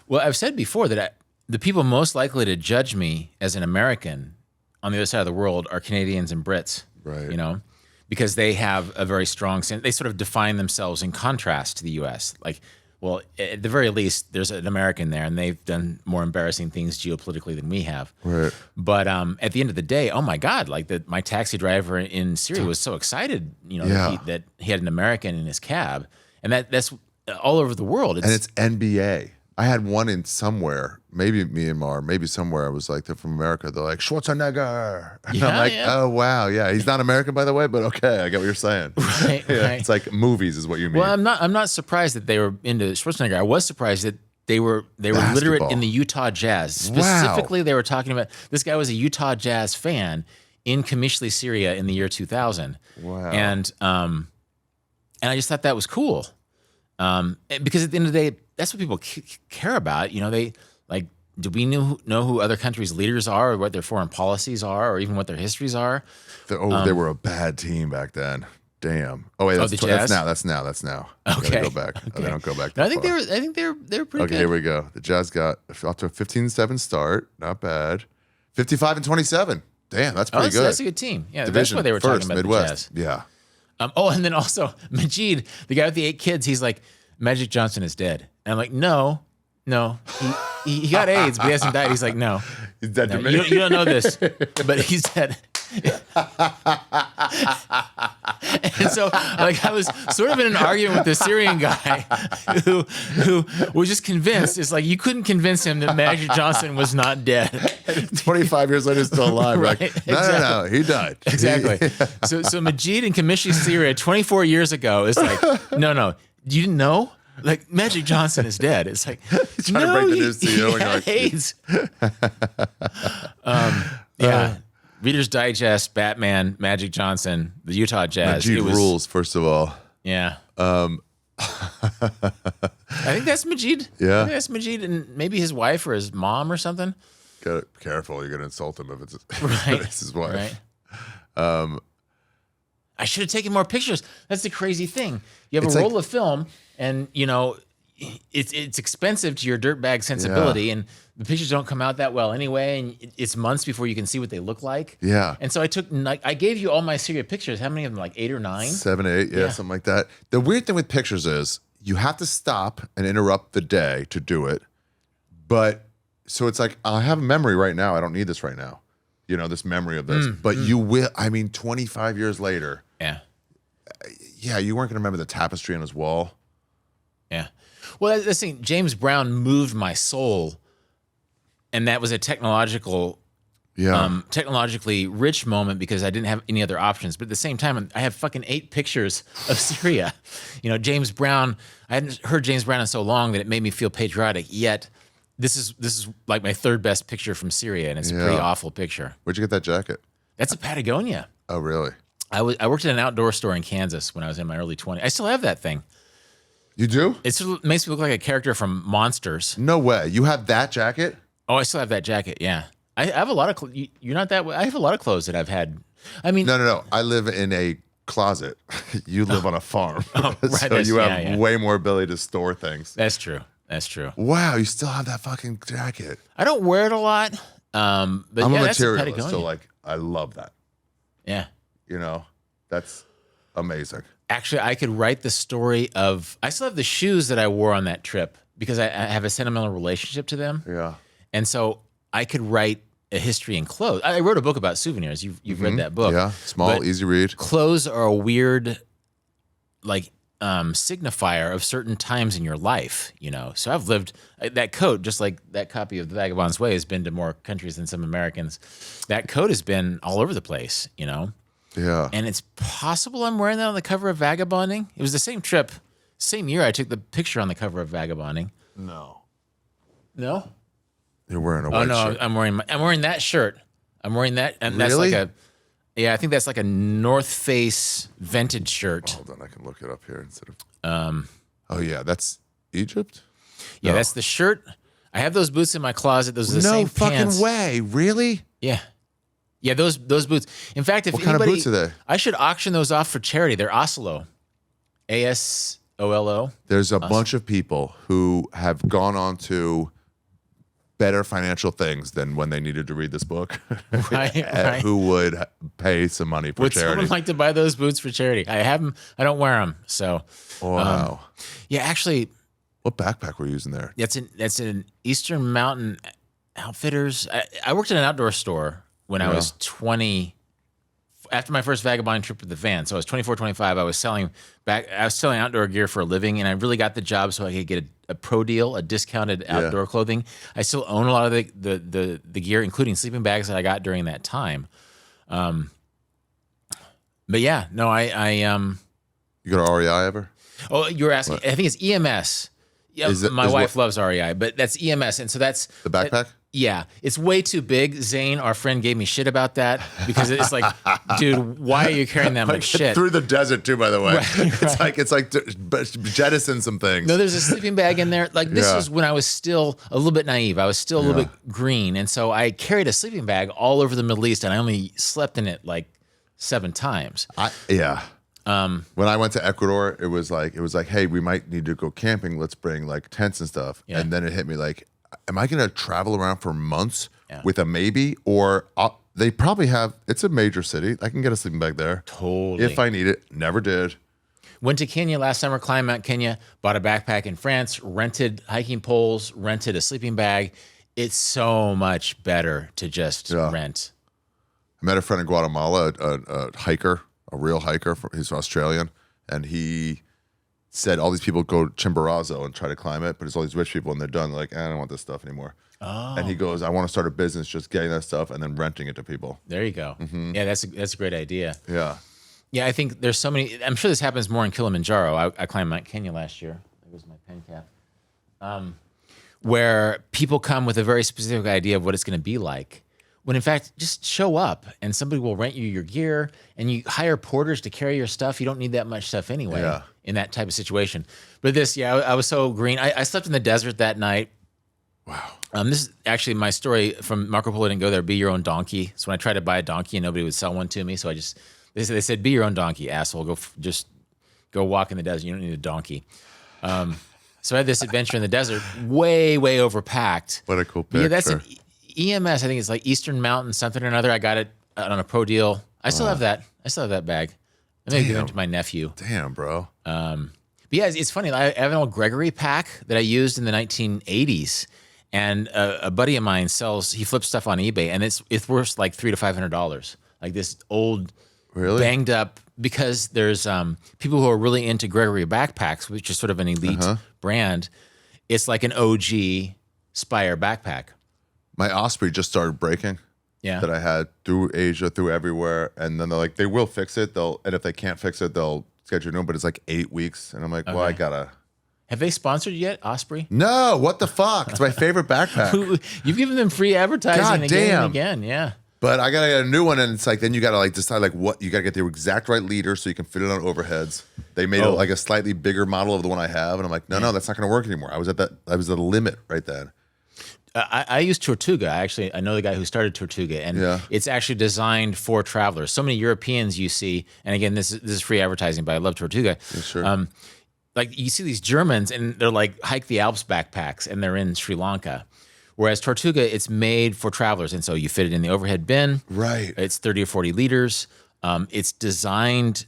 Well, I've said before that the people most likely to judge me as an American on the other side of the world are Canadians and Brits. Right. You know, because they have a very strong sense. They sort of define themselves in contrast to the U.S. Like, well, at the very least, there's an American there, and they've done more embarrassing things geopolitically than we have. Right. But at the end of the day, oh my God, like my taxi driver in Syria was so excited, you know, that he had an American in his cab, and that's all over the world. And it's NBA. I had one in somewhere, maybe Myanmar, maybe somewhere. I was like, they're from America. They're like, Schwarzenegger. And I'm like, oh, wow. Yeah, he's not American, by the way, but okay, I get what you're saying. Right, yeah, right. It's like movies is what you mean. Well, I'm not surprised that they were into Schwarzenegger. I was surprised that they were literate in the Utah Jazz. Specifically, They were talking about, this guy was a Utah Jazz fan in Qamishli, Syria in the year 2000. Wow. And I just thought that was cool. Because at the end of the day, that's what people care about. You know, they like, do we know who other countries' leaders are, or what their foreign policies are, or even what their histories are? They were a bad team back then. Damn. Oh wait, that's now. That's now. Okay. Go back. Okay. They don't go back. No, I think they were pretty good. Okay, here we go. The Jazz got off to a 15-7 start. Not bad. 55-27. Damn, that's pretty good. That's a good team. Yeah, Division that's why they were first, talking about Midwest. the Jazz. Yeah. And then also Majid, the guy with the 8 kids, he's like, Magic Johnson is dead. And I'm like, no, he got AIDS, but he hasn't died. He's like, no, he's dead. No, you don't know this, but he's dead. And so, like, I was sort of in an argument with the Syrian guy who was just convinced. It's like you couldn't convince him that Magic Johnson was not dead. 25 years later, still alive. Right, Like, exactly. No, he died. Exactly. So Majid in Qamishli, Syria, 24 years ago is like, no, you didn't know? Like, Magic Johnson is dead. It's like, He's trying to break the news to you. He And you're had like, AIDS. Yeah. Reader's Digest, Batman, Magic Johnson, the Utah Jazz. Majid rules, first of all. Yeah. I think that's Majid. Yeah. I think that's Majid and maybe his wife or his mom or something. Be careful. You're going to insult him if it's, Right. it's his wife. Right. I should have taken more pictures. That's the crazy thing. You have It's a like- roll of film, and you know it's expensive to your dirtbag sensibility, and the pictures don't come out that well anyway, and it's months before you can see what they look like. Yeah. And so I gave you all my Syria pictures. How many of them? Like 8 or 9? 7, 8, Yeah. something like that. The weird thing with pictures is you have to stop and interrupt the day to do it. But so it's like, I have a memory right now. I don't need this right now. You know, this memory of this. But you will, 25 years later. Yeah. Yeah, you weren't going to remember the tapestry on his wall. Yeah. Well, that's the thing. James Brown moved my soul, and that was a technologically rich moment because I didn't have any other options. But at the same time, I have fucking 8 pictures of Syria. You know, James Brown. I hadn't heard James Brown in so long that it made me feel patriotic. Yet, this is like my 3rd best picture from Syria, and it's a pretty awful picture. Where'd you get that jacket? That's a Patagonia. Oh, really? I worked at an outdoor store in Kansas when I was in my early 20s. I still have that thing. You do? It sort of makes me look like a character from Monsters. No way. You have that jacket? Oh, I still have that jacket. Yeah, I have a lot of. You're not that way. I have a lot of clothes that I've had. I mean, No. I live in a closet. You live on a farm. right, So you have yeah. way more ability to store things. That's true. That's true. Wow, you still have that fucking jacket. I don't wear it a lot. But I'm yeah, a that's a materialist, Patagonia. so like I love that. Yeah. You know, that's amazing. Actually, I could write the story of. I still have the shoes that I wore on that trip because I have a sentimental relationship to them. Yeah. And so I could write a history in clothes. I wrote a book about souvenirs. You've read that book. Yeah, small, But easy read. Clothes are a weird, like, signifier of certain times in your life, you know? So I've lived that coat, just like that copy of The Vagabond's Way has been to more countries than some Americans. That coat has been all over the place, you know? Yeah. And it's possible I'm wearing that on the cover of Vagabonding. It was the same trip, same year I took the picture on the cover of Vagabonding. No. No? You're wearing a white shirt. I'm wearing that shirt. I'm wearing that, and Really? that's like I think that's like a North Face vintage shirt. Hold on, I can look it up here instead of. Oh yeah, that's Egypt. Yeah, No. that's the shirt I have those boots in my closet. Those are the No same fucking pants. way. Really? Yeah. Yeah, those boots. In fact, if What kind of anybody, boots are they? I should auction those off for charity. They're Oslo. ASOLO. There's a bunch of people who have gone on to better financial things than when they needed to read this book. Right. Who would pay some money for Would charity. someone like to buy those boots for charity? I have them. I don't wear them. So, Wow. yeah, actually, What backpack were you using there? that's an Eastern Mountain Outfitters. I worked in an outdoor store when I was 20. After my first vagabond trip with the van, so I was 24, 25. I was selling outdoor gear for a living, and I really got the job so I could get a pro deal, a discounted outdoor clothing. I still own a lot of the gear, including sleeping bags that I got during that time. But yeah, no, You go to REI ever? Oh, you were asking. I think it's EMS. Yeah, my wife loves REI, but that's EMS, and so that's The backpack? yeah, it's way too big. Zane, our friend, gave me shit about that because it's like, dude, why are you carrying that much shit? Through the desert too, by the way. Right. It's like jettison some things. No, there's a sleeping bag in there. Like this Yeah. was when I was still a little bit naive. I was still a little bit green, and so I carried a sleeping bag all over the Middle East, and I only slept in it like 7 times. When I went to Ecuador, it was like, hey, we might need to go camping. Let's bring like tents and stuff. Yeah. And then it hit me like, am I going to travel around for months Yeah. with a maybe? Or they probably have, it's a major city. I can get a sleeping bag there. Totally. If I need it. Never did. Went to Kenya last summer, climbed Mount Kenya, bought a backpack in France, rented hiking poles, rented a sleeping bag. It's so much better to just rent. I met a friend in Guatemala, a hiker, a real hiker. He's Australian. And he said all these people go to Chimborazo and try to climb it, but it's all these rich people and they're done. They're like, I don't want this stuff anymore. Oh. And he goes, I want to start a business just getting that stuff and then renting it to people. There you go. Yeah, that's a great idea. Yeah. Yeah, I think there's so many. I'm sure this happens more in Kilimanjaro. I climbed Mount Kenya last year. There goes my pen cap. Where people come with a very specific idea of what it's going to be like. When in fact, just show up and somebody will rent you your gear and you hire porters to carry your stuff. You don't need that much stuff anyway in that type of situation. But this, I was so green. I slept in the desert that night. Wow. This is actually my story from Marco Polo Didn't Go There, Be Your Own Donkey. So when I tried to buy a donkey and nobody would sell one to me, so they said, be your own donkey, asshole. Just go walk in the desert. You don't need a donkey. So I had this adventure in the desert, way, way overpacked. What a cool But picture. yeah, that's an EMS. I think it's like Eastern Mountain something or another. I got it on a pro deal. I still have that. I still have that bag. I may give it to my nephew. Damn, bro. But yeah, it's funny. I have an old Gregory pack that I used in the 1980s. And a buddy of mine he flips stuff on eBay, and it's worth like $300 to $500. Like this old, banged up, because there's people who are really into Gregory backpacks, which is sort of an elite brand. It's like an OG Spire backpack. My Osprey just started breaking. Yeah. That I had through Asia, through everywhere. And then they're like, they will fix it. And if they can't fix it, they'll schedule a new one, but it's like 8 weeks. And I'm like, well, I gotta. Have they sponsored you yet, Osprey? No, what the fuck? It's my favorite backpack. You've given them free advertising God again damn. and again, yeah. But I gotta get a new one, and it's like, then you gotta like decide like what, you gotta get the exact right leader so you can fit it on overheads. They made like a slightly bigger model of the one I have, and I'm like, no, that's not gonna work anymore. I was at the limit right then. I use Tortuga. I know the guy who started Tortuga, and it's actually designed for travelers. So many Europeans you see, and again, this is free advertising, but I love Tortuga. Yeah, sure. Like you see these Germans, and they're like hike the Alps backpacks, and they're in Sri Lanka. Whereas Tortuga, it's made for travelers, and so you fit it in the overhead bin. Right. It's 30 or 40 liters. It's designed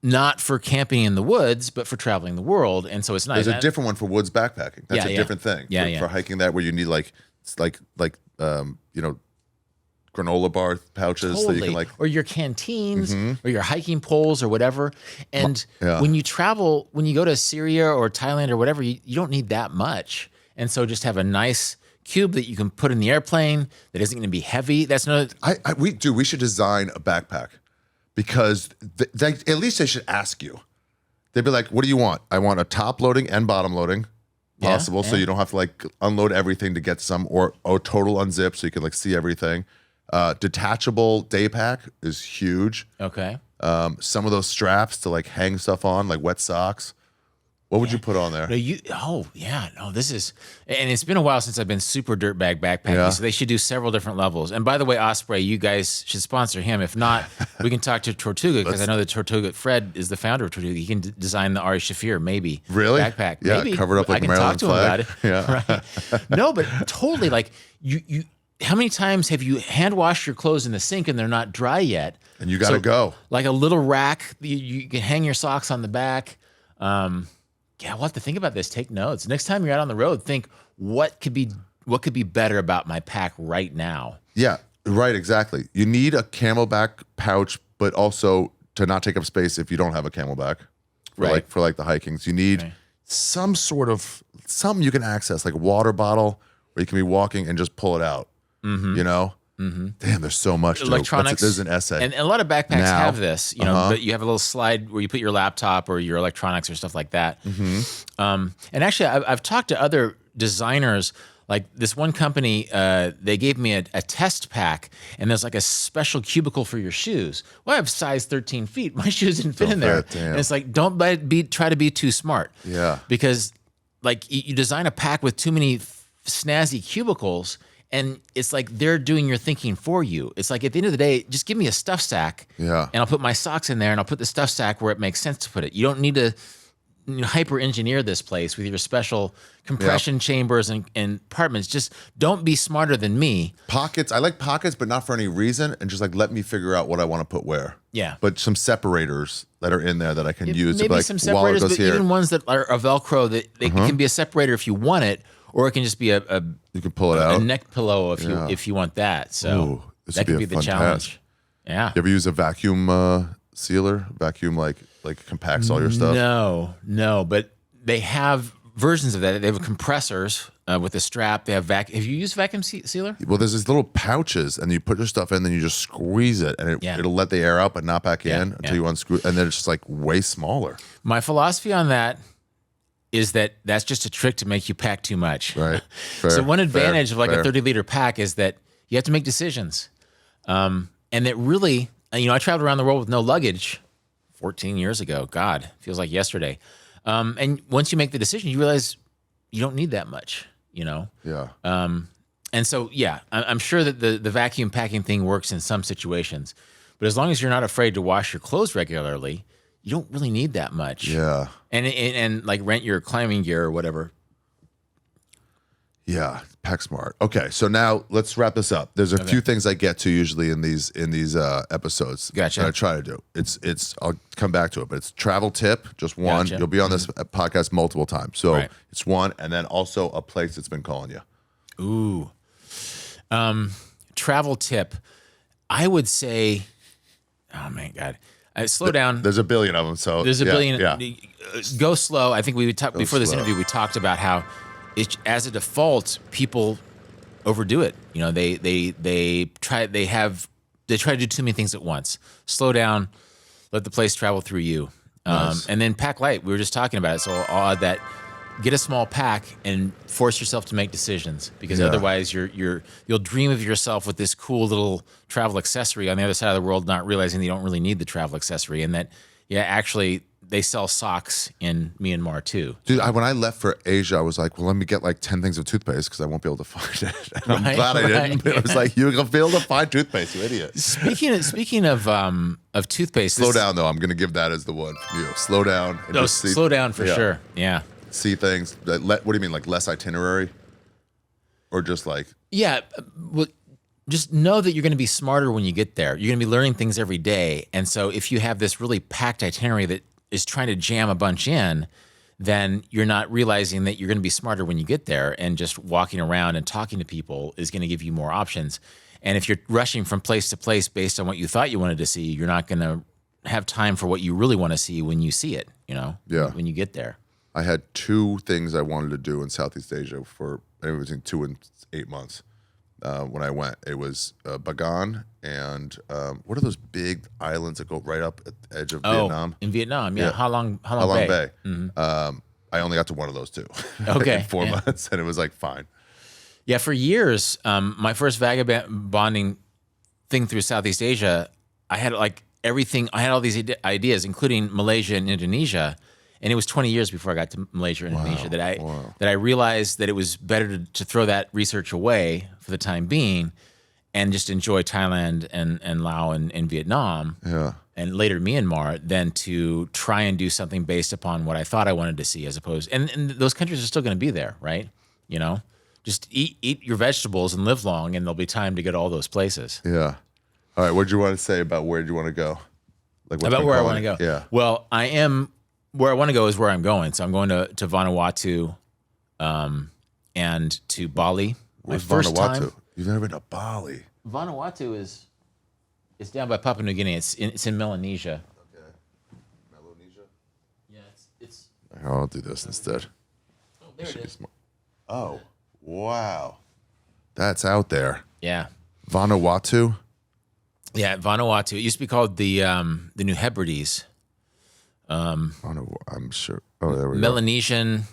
not for camping in the woods, but for traveling the world, and so it's nice. There's a different one for woods backpacking. That's a different thing. For hiking that, where you need like granola bar pouches so you can like, or your canteens or your hiking poles or whatever. And when you travel, when you go to Syria or Thailand or whatever, you don't need that much. And so just have a nice cube that you can put in the airplane that isn't going to be heavy. That's not. we should design a backpack, because at least they should ask you. They'd be like, what do you want? I want a top loading and bottom loading possible, so you don't have to like unload everything to get some, or total unzip so you can like see everything. Detachable day pack is huge. Okay. Some of those straps to like hang stuff on, like wet socks. What would you put on there? No, this is, and it's been a while since I've been super dirtbag backpacking, Yeah. so they should do several different levels. And by the way, Osprey, you guys should sponsor him. If not, we can talk to Tortuga, because I know that Tortuga, Fred is the founder of Tortuga. He can design the Ari Shaffir, maybe. Really? Backpack. Yeah, maybe. covered up like I the can Maryland talk to him flag. about it. Yeah. Right. No, but totally, like, you how many times have you hand washed your clothes in the sink and they're not dry yet? And you got to go. Like a little rack, you can hang your socks on the back. Yeah, we'll have to think about this. Take notes. Next time you're out on the road, think what could be better about my pack right now. Yeah, right, exactly. You need a camelback pouch, but also to not take up space if you don't have a camelback. Right. For the hikings. You need some something you can access, like a water bottle where you can be walking and just pull it out. You know? Mm-hmm. Damn, there's so much. Electronics. There's an essay. And a lot of backpacks have this, but you have a little slide where you put your laptop or your electronics or stuff like that. Mm-hmm. And actually, I've talked to other designers. Like this one company, they gave me a test pack, and there's like a special cubicle for your shoes. Well, I have size 13 feet. My shoes didn't fit in there. And it's like, don't try to be too smart. Yeah. Because like you design a pack with too many snazzy cubicles, and it's like they're doing your thinking for you. It's like at the end of the day, just give me a stuff sack, and I'll put my socks in there, and I'll put the stuff sack where it makes sense to put it. You don't need to hyper engineer this place with your special compression chambers and compartments. Just don't be smarter than me. Pockets. I like pockets, but not for any reason, and just like let me figure out what I want to put where. Yeah. But some separators that are in there that I can use. Maybe to like, some wallet separators, goes but here. even ones that are Velcro, that they can be a separator if you want it, or it can just be a you can pull it out. a neck pillow if you want that. So Ooh, this that would could be be a the fun challenge. task. Yeah. You ever use a vacuum sealer? Vacuum like compacts all your stuff? No, but they have versions of that. They have compressors with a strap. They have Have you used vacuum sealer? Well, there's these little pouches, and you put your stuff in, then you just squeeze it, and it'll let the air out, but not back in until you unscrew, and then it's just like way smaller. My philosophy on that is that that's just a trick to make you pack too much. Right. So one advantage of like a 30-liter pack is that you have to make decisions. And that really, I traveled around the world with no luggage 14 years ago. God, feels like yesterday. And once you make the decision, you realize you don't need that much, Yeah. And so, I'm sure that the vacuum packing thing works in some situations. But as long as you're not afraid to wash your clothes regularly, you don't really need that much. Yeah. And like rent your climbing gear or whatever. Yeah, pack smart. Okay, so now let's wrap this up. There's a few things I get to usually in these episodes. Gotcha. That I try to do. It's I'll come back to it, but it's travel tip, just one. Gotcha. You'll be on this podcast multiple times, so Right. it's one, and then also a place that's been calling you. Ooh. Travel tip. I would say, oh my God. Slow down. There's a billion of them, so There's a billion. Yeah. Go slow. I think we would talk before this slow. interview. We talked about how, as a default, people overdo it. They try to do too many things at once. Slow down. Let the place travel through you. Nice. And then pack light. We were just talking about it, so I'll add that. Get a small pack and force yourself to make decisions, because otherwise you'll dream of yourself with this cool little travel accessory on the other side of the world, not realizing that you don't really need the travel accessory, and that actually they sell socks in Myanmar too. Dude, when I left for Asia, I was like, well, let me get like 10 things of toothpaste because I won't be able to find it. And I'm glad I didn't. I was like, you're going to be able to find toothpaste, you idiot. Speaking of toothpaste, Slow down, though. I'm going to give that as the one. Slow down. And just see, slow down for sure. Yeah. See things. What do you mean, like less itinerary? Or just like... Yeah. Well, just know that you're going to be smarter when you get there. You're going to be learning things every day. And so if you have this really packed itinerary that is trying to jam a bunch in, then you're not realizing that you're going to be smarter when you get there, and just walking around and talking to people is going to give you more options. And if you're rushing from place to place based on what you thought you wanted to see, you're not going to have time for what you really want to see when you see it, when you get there. I had 2 things I wanted to do in Southeast Asia for anywhere between 2 and 8 months. When I went, it was Bagan and what are those big islands that go right up at the edge of Vietnam? In Vietnam, yeah. How long Bay. Mm-hmm. I only got to one of those 2 Okay, in 4 months, and it was like fine. Yeah, for years, my first vagabonding thing through Southeast Asia, I had like everything. I had all these ideas, including Malaysia and Indonesia, and it was 20 years before I got to Malaysia and Indonesia that I realized that it was better to throw that research away for the time being and just enjoy Thailand and Laos and Vietnam and later Myanmar than to try and do something based upon what I thought I wanted to see as opposed and those countries are still going to be there, right? You know, just eat your vegetables and live long and there'll be time to go to all those places. Yeah. All right. What do you want to say about where do you want to go? Like about where I want to go. Yeah. Well, where I want to go is where I'm going. So I'm going to Vanuatu and to Bali. Where's first Vanuatu? time. You've never been to Bali. Vanuatu it's down by Papua New Guinea. It's in Melanesia. Okay. Melanesia? Yeah, it's I'll do this instead. oh, there it is. Oh, wow. That's out there. Yeah. Vanuatu? Yeah, Vanuatu. It used to be called the New Hebrides. I'm sure. Oh, there we go. Melanesian.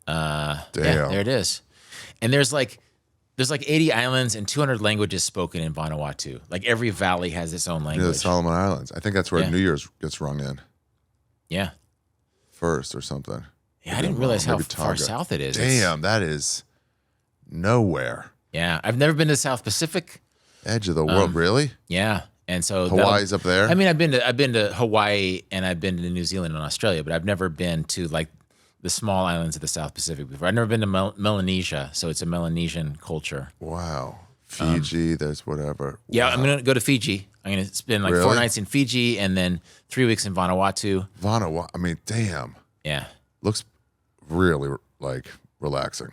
Damn. Yeah, there it is. And there's like 80 islands and 200 languages spoken in Vanuatu. Like every valley has its own language. Yeah, the Solomon Islands. I think that's where New Year's gets rung in Yeah. first or something. Yeah, I didn't realize how Maybe far Tonga. south it is. Damn, that is nowhere. Yeah, I've never been to the South Pacific. Edge of the world, really? Yeah, and so Hawaii's up there? I mean, I've been to Hawaii and I've been to New Zealand and Australia, but I've never been to like the small islands of the South Pacific before. I've never been to Melanesia, so it's a Melanesian culture. Wow. Fiji, there's whatever. Yeah, Wow. I'm gonna go to Fiji. I'm gonna spend like 4 Really? nights in Fiji and then 3 weeks in Vanuatu. Vanuatu, I mean, damn. Yeah, Looks really like relaxing.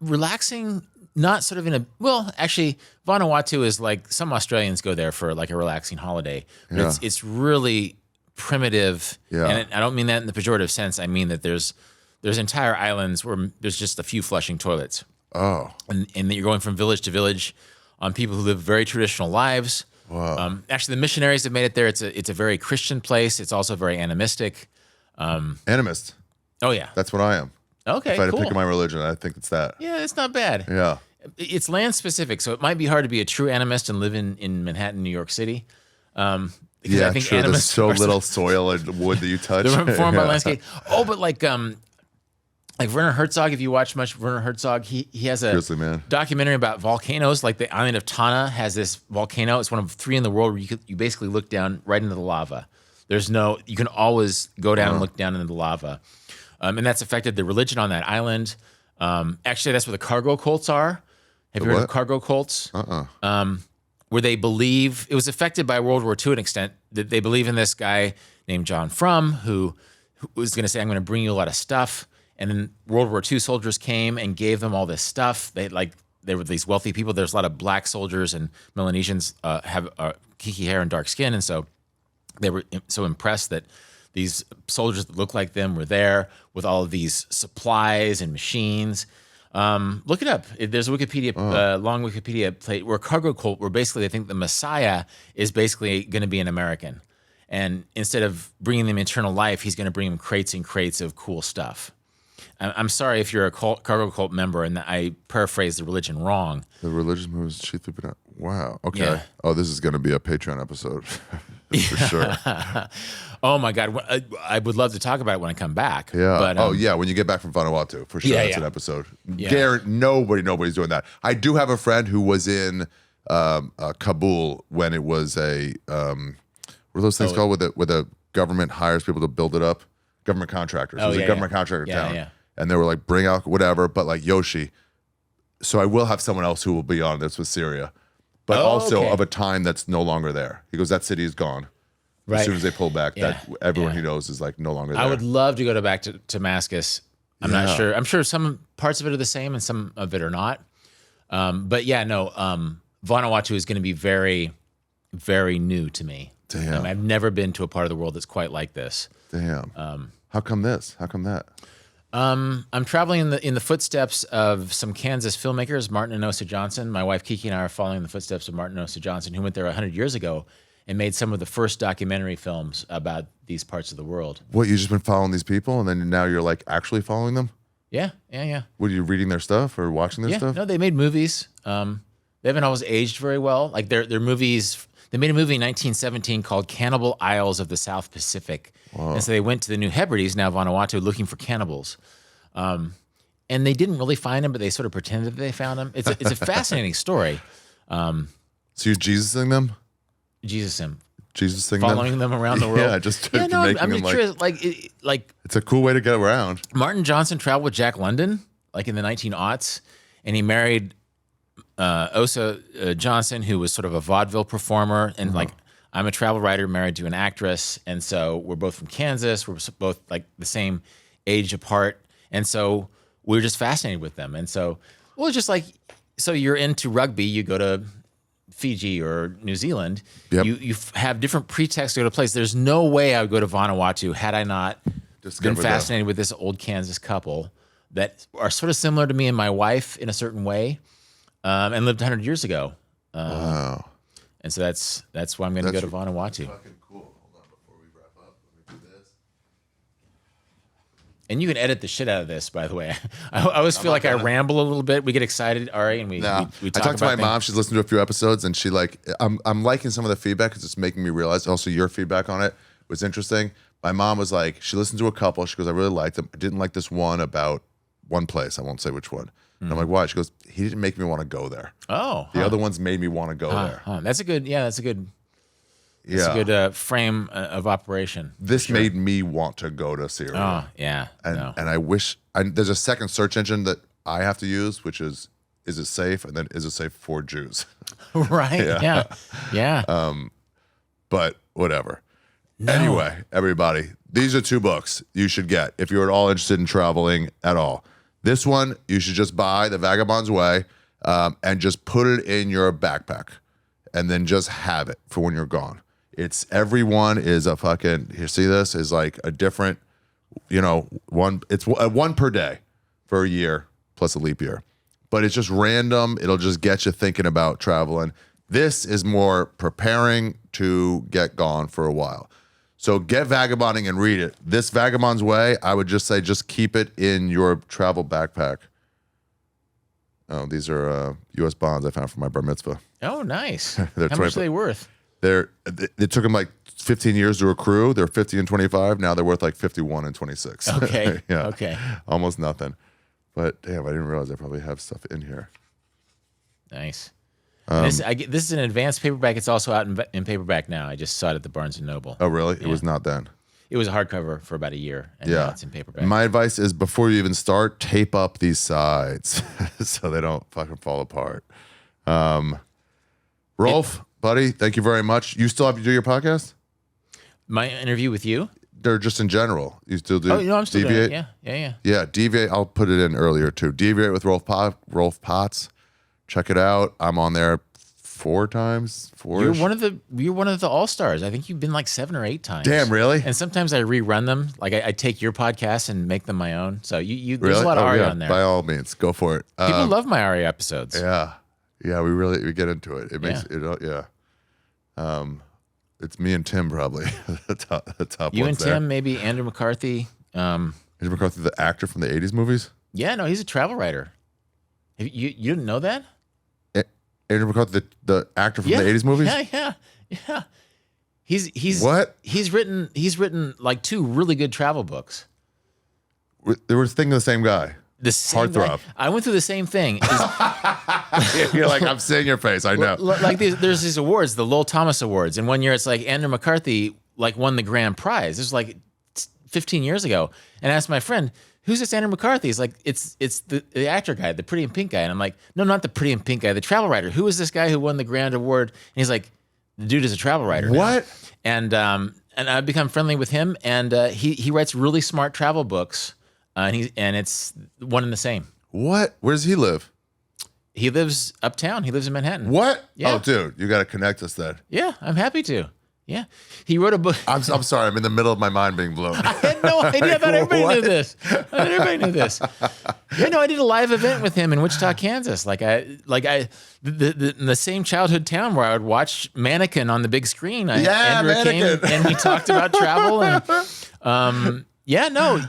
relaxing. Not sort of in a well, actually, Vanuatu is like some Australians go there for like a relaxing holiday, but it's really primitive. Yeah. And I don't mean that in the pejorative sense. I mean that there's entire islands where there's just a few flushing toilets. Oh. And you're going from village to village on people who live very traditional lives. Wow. Actually, the missionaries have made it there. It's a very Christian place. It's also very animistic. Animist. Oh yeah. That's what I am. Okay. If I had cool. to pick my religion, I think it's that. Yeah, it's not bad. Yeah. It's land specific, so it might be hard to be a true animist and live in Manhattan, New York City. Because Yeah, I think true. There's animists so are little soil and wood that you touch. They're informed by Yeah. landscape. Oh, but like Werner Herzog, if you watch much Werner Herzog, he has a Grizzly man. documentary about volcanoes. Like the island of Tana has this volcano. It's one of 3 in the world where you basically look down right into the lava. You can always go down and look down into the lava. And that's affected the religion on that island. Actually, that's where the cargo cults are. Have you heard of cargo cults? Where they believe it was affected by World War II to an extent. That they believe in this guy named John Frum who was going to say, "I'm going to bring you a lot of stuff." And then World War II soldiers came and gave them all this stuff. They were these wealthy people. There's a lot of black soldiers and Melanesians have kinky hair and dark skin, and so they were so impressed that these soldiers that looked like them were there with all of these supplies and machines. Look it up. There's a Wikipedia, long Wikipedia plate where cargo cult, where basically they think the Messiah is basically going to be an American. And instead of bringing them eternal life, he's going to bring them crates and crates of cool stuff. I'm sorry if you're a cargo cult member and I paraphrased the religion wrong. The religious moves chiefly been out. Wow. Okay. Yeah. Oh, this is going to be a Patreon episode for sure. Oh my God. I would love to talk about it when I come back. Yeah. But, yeah. When you get back from Vanuatu, for sure. Yeah, That's yeah. an episode. Yeah. Nobody's doing that. I do have a friend who was in Kabul when it was what are those things called? Where the government hires people to build it up. Government contractors. It was a government contractor town. Yeah. And they were like, bring out whatever, but like Yoshi. So I will have someone else who will be on this with Syria, but also of a time that's no longer there. He goes, that city is gone. Right. As soon as they pull back, Yeah. that everyone he knows is like no longer there. I would love to go back to Damascus. I'm not sure. I'm sure some parts of it are the same and some of it are not. But yeah, no, Vanuatu is going to be very, very new to me. Damn. I've never been to a part of the world that's quite like this. Damn. How come this? How come that? I'm traveling in the footsteps of some Kansas filmmakers, Martin and Osa Johnson. My wife Kiki and I are following the footsteps of Martin and Osa Johnson, who went there 100 years ago and made some of the first documentary films about these parts of the world. What, you just been following these people and then now you're like actually following them? Yeah. What, are you reading their stuff or watching their stuff? No, they made movies. They haven't always aged very well. Like their movies, they made a movie in 1917 called Cannibal Isles of the South Pacific. And so they went to the New Hebrides, now Vanuatu, looking for cannibals. And they didn't really find them, but they sort of pretended that they found them. It's a fascinating story. So you're Jesusing them? Jesus Following them around the world. Yeah, just making I'm them curious. It's a cool way to get around. Martin Johnson traveled with Jack London, like in the 1900s, and he married Osa Johnson, who was sort of a vaudeville performer, and like I'm a travel writer married to an actress, and so we're both from Kansas. We're both like the same age apart, and so we were just fascinated with them. And so, well, just like, so you're into rugby, you go to Fiji or New Zealand. Yep. You have different pretexts to go to places. There's no way I would go to Vanuatu had I not been fascinated with this old Kansas couple that are sort of similar to me and my wife in a certain way, and lived 100 years ago. Wow. And so that's why I'm going to go to Vanuatu. Fucking cool. Hold on, before we wrap up, let me do this. And you can edit the shit out of this, by the way. I always feel like I ramble a little bit. We get excited, Ari, and we talk I talked to my mom. She's listened to a few episodes, and she I'm liking some of the feedback because it's making me realize. Also, your feedback on it was interesting. My mom was like, she listened to a couple. She goes, I really liked them. I didn't like this one about one place. I won't say which one. And I'm like, why? She goes, he didn't make me want to go there. Oh, the other ones made me want to go there. That's a good. That's a good frame of operation. This made me want to go to Syria. Oh, yeah. And I wish there's a second search engine that I have to use, which is it safe? And then is it safe for Jews? Right. Yeah. But whatever. No. Anyway, everybody, these are 2 books you should get if you're at all interested in traveling at all. This one, you should just buy The Vagabond's Way and just put it in your backpack and then just have it for when you're gone. Every one is a fucking, you see this, is like a different, it's one per day for a year plus a leap year. But it's just random. It'll just get you thinking about traveling. This is more preparing to get gone for a while. So get Vagabonding and read it. This Vagabond's Way, I would just say just keep it in your travel backpack. Oh, these are U.S. bonds I found for my bar mitzvah. Oh, nice. How much are they worth? It took them like 15 years to accrue. They're 50 and 25. Now they're worth like 51 and 26. Okay. Yeah. Okay. Almost nothing. But damn, I didn't realize I probably have stuff in here. Nice. This is an advanced paperback. It's also out in paperback now. I just saw it at the Barnes & Noble. Oh, really? Yeah. It was not then. It was a hardcover for about a year, and now it's in paperback. My advice is before you even start, tape up these sides so they don't fucking fall apart. Rolf, buddy, thank you very much. You still have to do your podcast? My interview with you? They're just in general. You still do? Oh, I'm still Deviate? doing it. Yeah. Yeah, Deviate. I'll put it in earlier too. Deviate with Rolf Potts. Check it out. I'm on there 4 times. You're one of the all-stars. I think you've been like 7 or 8 times. Damn, really? And sometimes I rerun them. Like I take your podcast and make them my own. So there's a lot of Ari on there. By all means, go for it. People love my Ari episodes. Yeah, we get into it. It makes it. It's me and Tim probably the top. You ones and Tim, there. maybe Andrew McCarthy. Andrew McCarthy, the actor from the '80s movies. Yeah, no, he's a travel writer. You didn't know that? Andrew McCarthy, the actor from the '80s movies. Yeah. He's what? He's written like 2 really good travel books. They were thinking of the same guy. The same Heartthrob. guy. I went through the same thing. You're like, I'm seeing your face. I know. Like there's these awards, the Lowell Thomas Awards, and one year it's like Andrew McCarthy like won the grand prize. This was like 15 years ago, and I asked my friend, "Who's this Andrew McCarthy?" He's like, "It's the actor guy, the Pretty in Pink guy." And I'm like, "No, not the Pretty in Pink guy, the travel writer. Who is this guy who won the grand award?" And he's like, "The dude is a travel writer." What? Now. And I've become friendly with him, and he writes really smart travel books, and it's one and the same. What? Where does he live? He lives uptown. He lives in Manhattan. What? Yeah. Oh, dude, you got to connect us then. Yeah, I'm happy to. Yeah, he wrote a book. I'm sorry. I'm in the middle of my mind being blown. I had no idea. I thought everybody knew this. Yeah, no, I did a live event with him in Wichita, Kansas. The same childhood town where I would watch Mannequin on the big screen. Andrew came and we talked about travel. And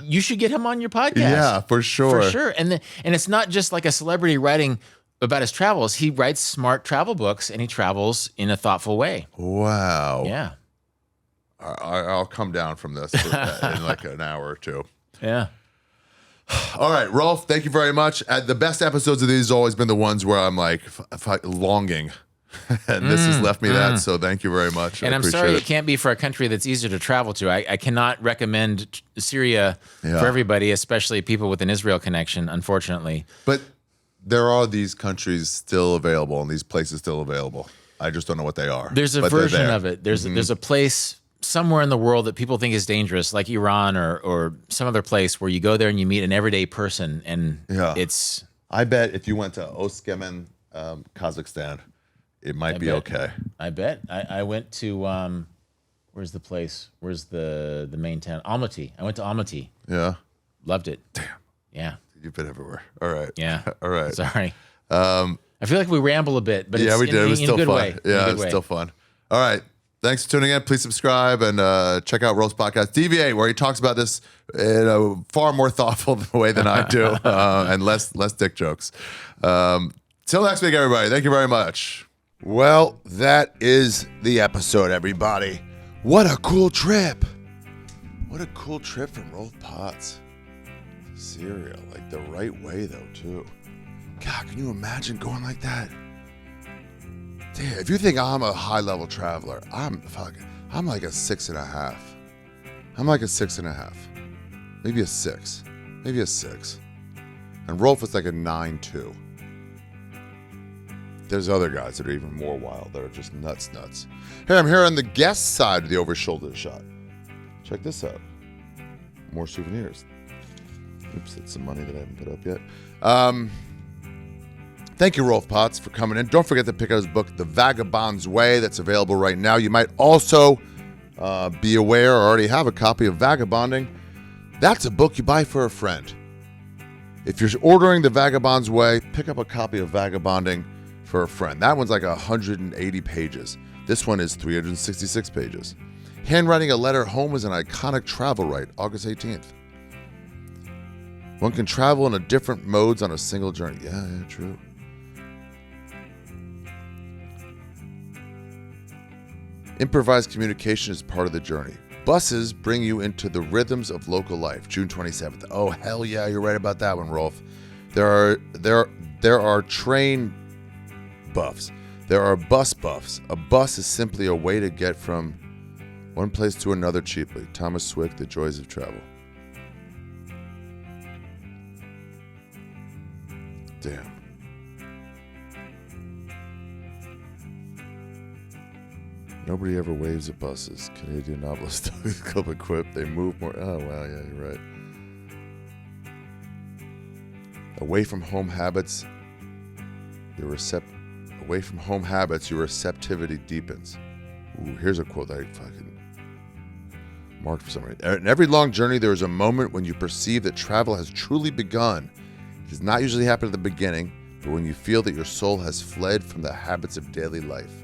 you should get him on your podcast. Yeah, for sure. For sure. And it's not just like a celebrity writing about his travels, he writes smart travel books and he travels in a thoughtful way. Wow. Yeah. I'll come down from this in like an hour or two. Yeah. All right, Rolf, thank you very much. The best episodes of these have always been the ones where I'm like longing. And this has left me that, so thank you very much. And I'm sorry it can't be for a country that's easier to travel to. I cannot recommend Syria for everybody, especially people with an Israel connection, unfortunately. But there are these countries still available and these places still available. I just don't know what they are. There's a version of it. There's a place somewhere in the world that people think is dangerous, like Iran or some other place where you go there and you meet an everyday person, and it's... I bet if you went to Oskemon, Kazakhstan, it might be okay. I bet. I went to... where's the place? Where's the main town? Almaty. I went to Almaty. Yeah. Loved it. Damn. Yeah. You've been everywhere. All right. Yeah. All right. Sorry. I feel like we ramble a bit, but yeah, we did. It was still fun. Way. Yeah, it was still fun. All right. Thanks for tuning in. Please subscribe and check out Rolf's podcast, Deviate, where he talks about this in a far more thoughtful way than I do, and less dick jokes. Till next week, everybody. Thank you very much. Well, that is the episode, everybody. What a cool trip. What a cool trip from Rolf Potts. Syria, like the right way, though, too. God, can you imagine going like that? Damn, if you think I'm a high-level traveler, I'm like a 6.5. I'm like a 6.5. Maybe a 6. Maybe a 6. And Rolf is like a 9.2. There's other guys that are even more wild. That are just nuts. Hey, I'm here on the guest side of the over-shoulder shot. Check this out. More souvenirs. Oops, that's some money that I haven't put up yet. Thank you, Rolf Potts, for coming in. Don't forget to pick out his book, The Vagabond's Way. That's available right now. You might also be aware or already have a copy of Vagabonding. That's a book you buy for a friend. If you're ordering The Vagabond's Way, pick up a copy of Vagabonding for a friend. That one's like 180 pages. This one is 366 pages. Handwriting a Letter Home is an iconic travel rite, August 18th. One can travel in different modes on a single journey. Yeah, true. Improvised communication is part of the journey. Buses bring you into the rhythms of local life. June 27th. Oh, hell yeah, you're right about that one, Rolf. There are train buffs. There are bus buffs. A bus is simply a way to get from one place to another cheaply. Thomas Swick, The Joys of Travel. Damn. Nobody ever waves at buses. Canadian novelist Club Equip. They move more. Oh, wow. Yeah, you're right. Away from home habits, your receptivity deepens. Ooh, here's a quote that I fucking marked for some reason. In every long journey, there is a moment when you perceive that travel has truly begun. It does not usually happen at the beginning, but when you feel that your soul has fled from the habits of daily life.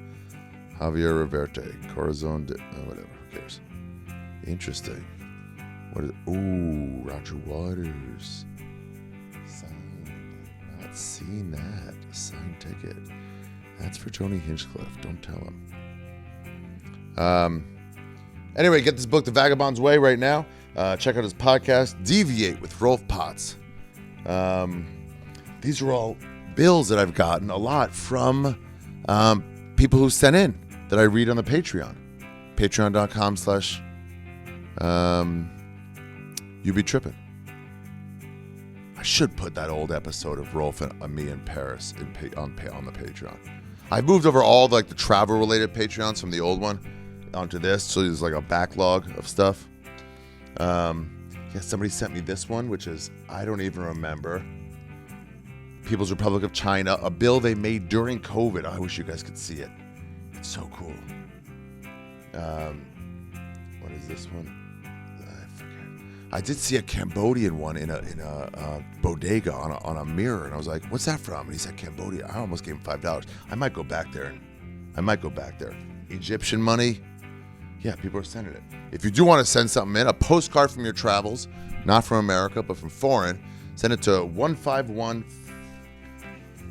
Javier Reverte, Corazon de... Oh, whatever, who cares? Interesting. What is... Ooh, Roger Waters. Signed. I've not seen that. A signed ticket. That's for Tony Hinchcliffe. Don't tell him. Anyway, get this book, The Vagabond's Way, right now. Check out his podcast, Deviate with Rolf Potts. These are all bills that I've gotten a lot from people who sent in that I read on the Patreon. Patreon.com/You Be Trippin. I should put that old episode of Rolf and me in Paris on the Patreon. I moved over all the travel related Patreons from the old one onto this, so there's like a backlog of stuff. Somebody sent me this one, which is, I don't even remember. People's Republic of China, a bill they made during COVID. I wish you guys could see it. It's so cool. What is this one? I forget. I did see a Cambodian one in a bodega on a mirror, and I was like, "What's that from?" And he said, "Cambodia." I almost gave him $5. I might go back there. Egyptian money. Yeah, people are sending it. If you do want to send something in, a postcard from your travels, not from America, but from foreign, send it to 151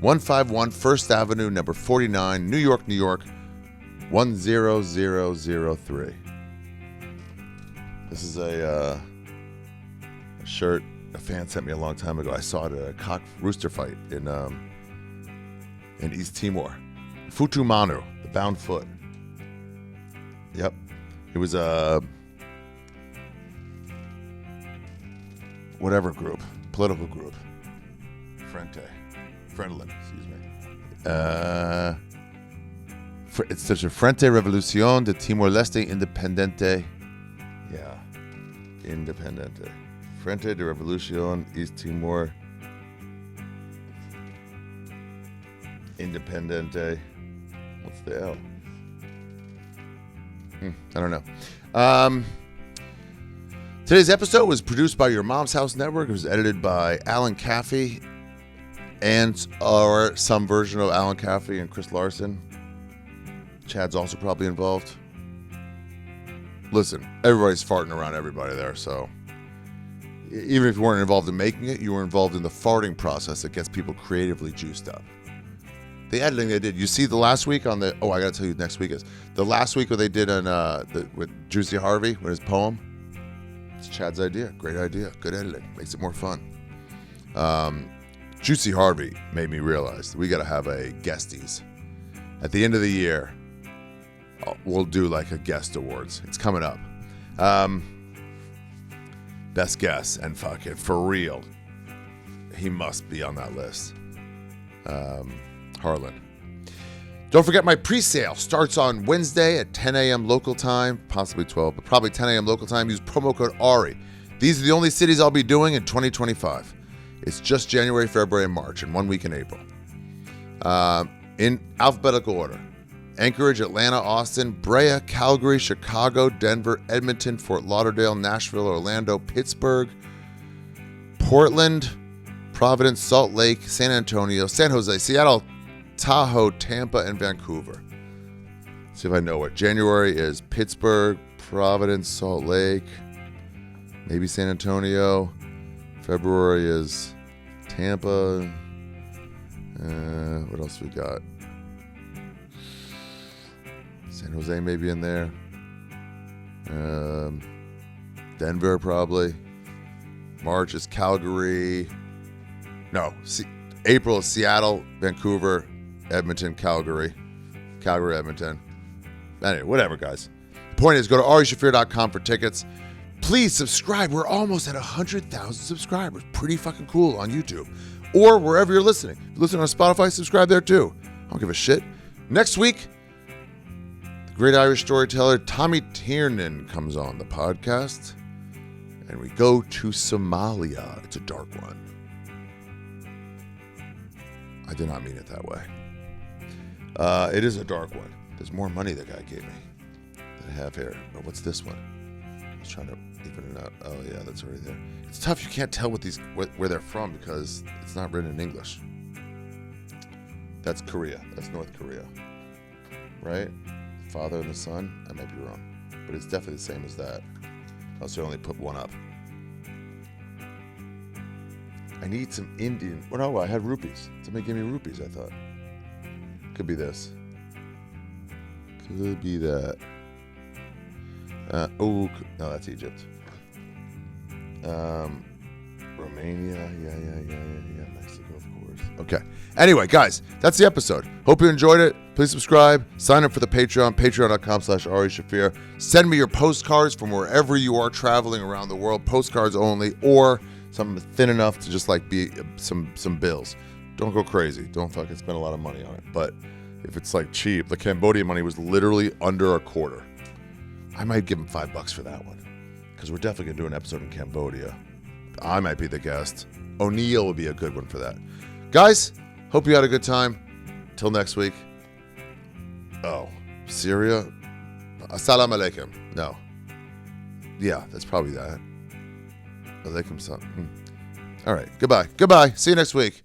151 First Avenue, number 49, New York, New York, 10003. This is a shirt a fan sent me a long time ago. I saw it at a cock rooster fight in East Timor. Futu Manu, the bound foot. Yep. It was a whatever group, political group. Friendland, excuse me. It's such a Frente Revolución de Timor-Leste Independiente. Yeah. Independiente. Frente de Revolución East Timor Independiente. What's the L? I don't know. Today's episode was produced by Your Mom's House Network. It was edited by Alan Caffey or some version of Alan Caffey and Chris Larson. Chad's also probably involved. Listen, everybody's farting around everybody there, so even if you weren't involved in making it, you were involved in the farting process that gets people creatively juiced up. The editing they did, you see the last week on the, I gotta tell you next week is, the last week what they did on with Juicy Harvey, with his poem, it's Chad's idea, great idea, good editing, makes it more fun. Juicy Harvey made me realize that we gotta have a guesties. At the end of the year, we'll do like a guest awards. It's coming up. Best guess, and fuck it, for real, he must be on that list. Harlan. Don't forget my pre-sale starts on Wednesday at 10 a.m. local time, possibly 12, but probably 10 a.m. local time. Use promo code ARI. These are the only cities I'll be doing in 2025. It's just January, February, and March, and 1 week in April. In alphabetical order. Anchorage, Atlanta, Austin, Brea, Calgary, Chicago, Denver, Edmonton, Fort Lauderdale, Nashville, Orlando, Pittsburgh, Portland, Providence, Salt Lake, San Antonio, San Jose, Seattle, Tahoe, Tampa, and Vancouver. See if I know it. January is Pittsburgh, Providence, Salt Lake, maybe San Antonio. February is Tampa. What else we got? San Jose maybe in there. Denver probably. March is Calgary. No, April is Seattle, Vancouver, Edmonton, Calgary, Edmonton. Anyway, whatever, guys. The point is, go to arishaffir.com for tickets. Please subscribe. We're almost at 100,000 subscribers. Pretty fucking cool on YouTube. Or wherever you're listening. If you're listening on Spotify, subscribe there too. I don't give a shit. Next week, the great Irish storyteller Tommy Tiernan comes on the podcast. And we go to Somalia. It's a dark one. I did not mean it that way. It is a dark one. There's more money that guy gave me that I have here. But what's this one? I was trying to even it out. Oh yeah, that's already there. It's tough. You can't tell where they're from because it's not written in English. That's Korea. That's North Korea, right? The father and the son. I might be wrong, but it's definitely the same as that. I'll only put one up. I need some Indian. Well, no, I had rupees. Somebody gave me rupees, I thought. Could be this. Could be that. No, that's Egypt. Romania. Yeah. Mexico, of course. Okay. Anyway, guys, that's the episode. Hope you enjoyed it. Please subscribe. Sign up for the Patreon. Patreon.com/AriShaffir. Send me your postcards from wherever you are traveling around the world. Postcards only, or something thin enough to just like be some bills. Don't go crazy. Don't fucking spend a lot of money on it. But if it's like cheap, the Cambodia money was literally under a quarter. I might give him $5 for that one because we're definitely gonna do an episode in Cambodia. I might be the guest. O'Neill would be a good one for that. Guys, hope you had a good time. Till next week. Oh, Syria. Assalamu alaikum. No. Yeah, that's probably that. Alaikum salam. All right. Goodbye. See you next week.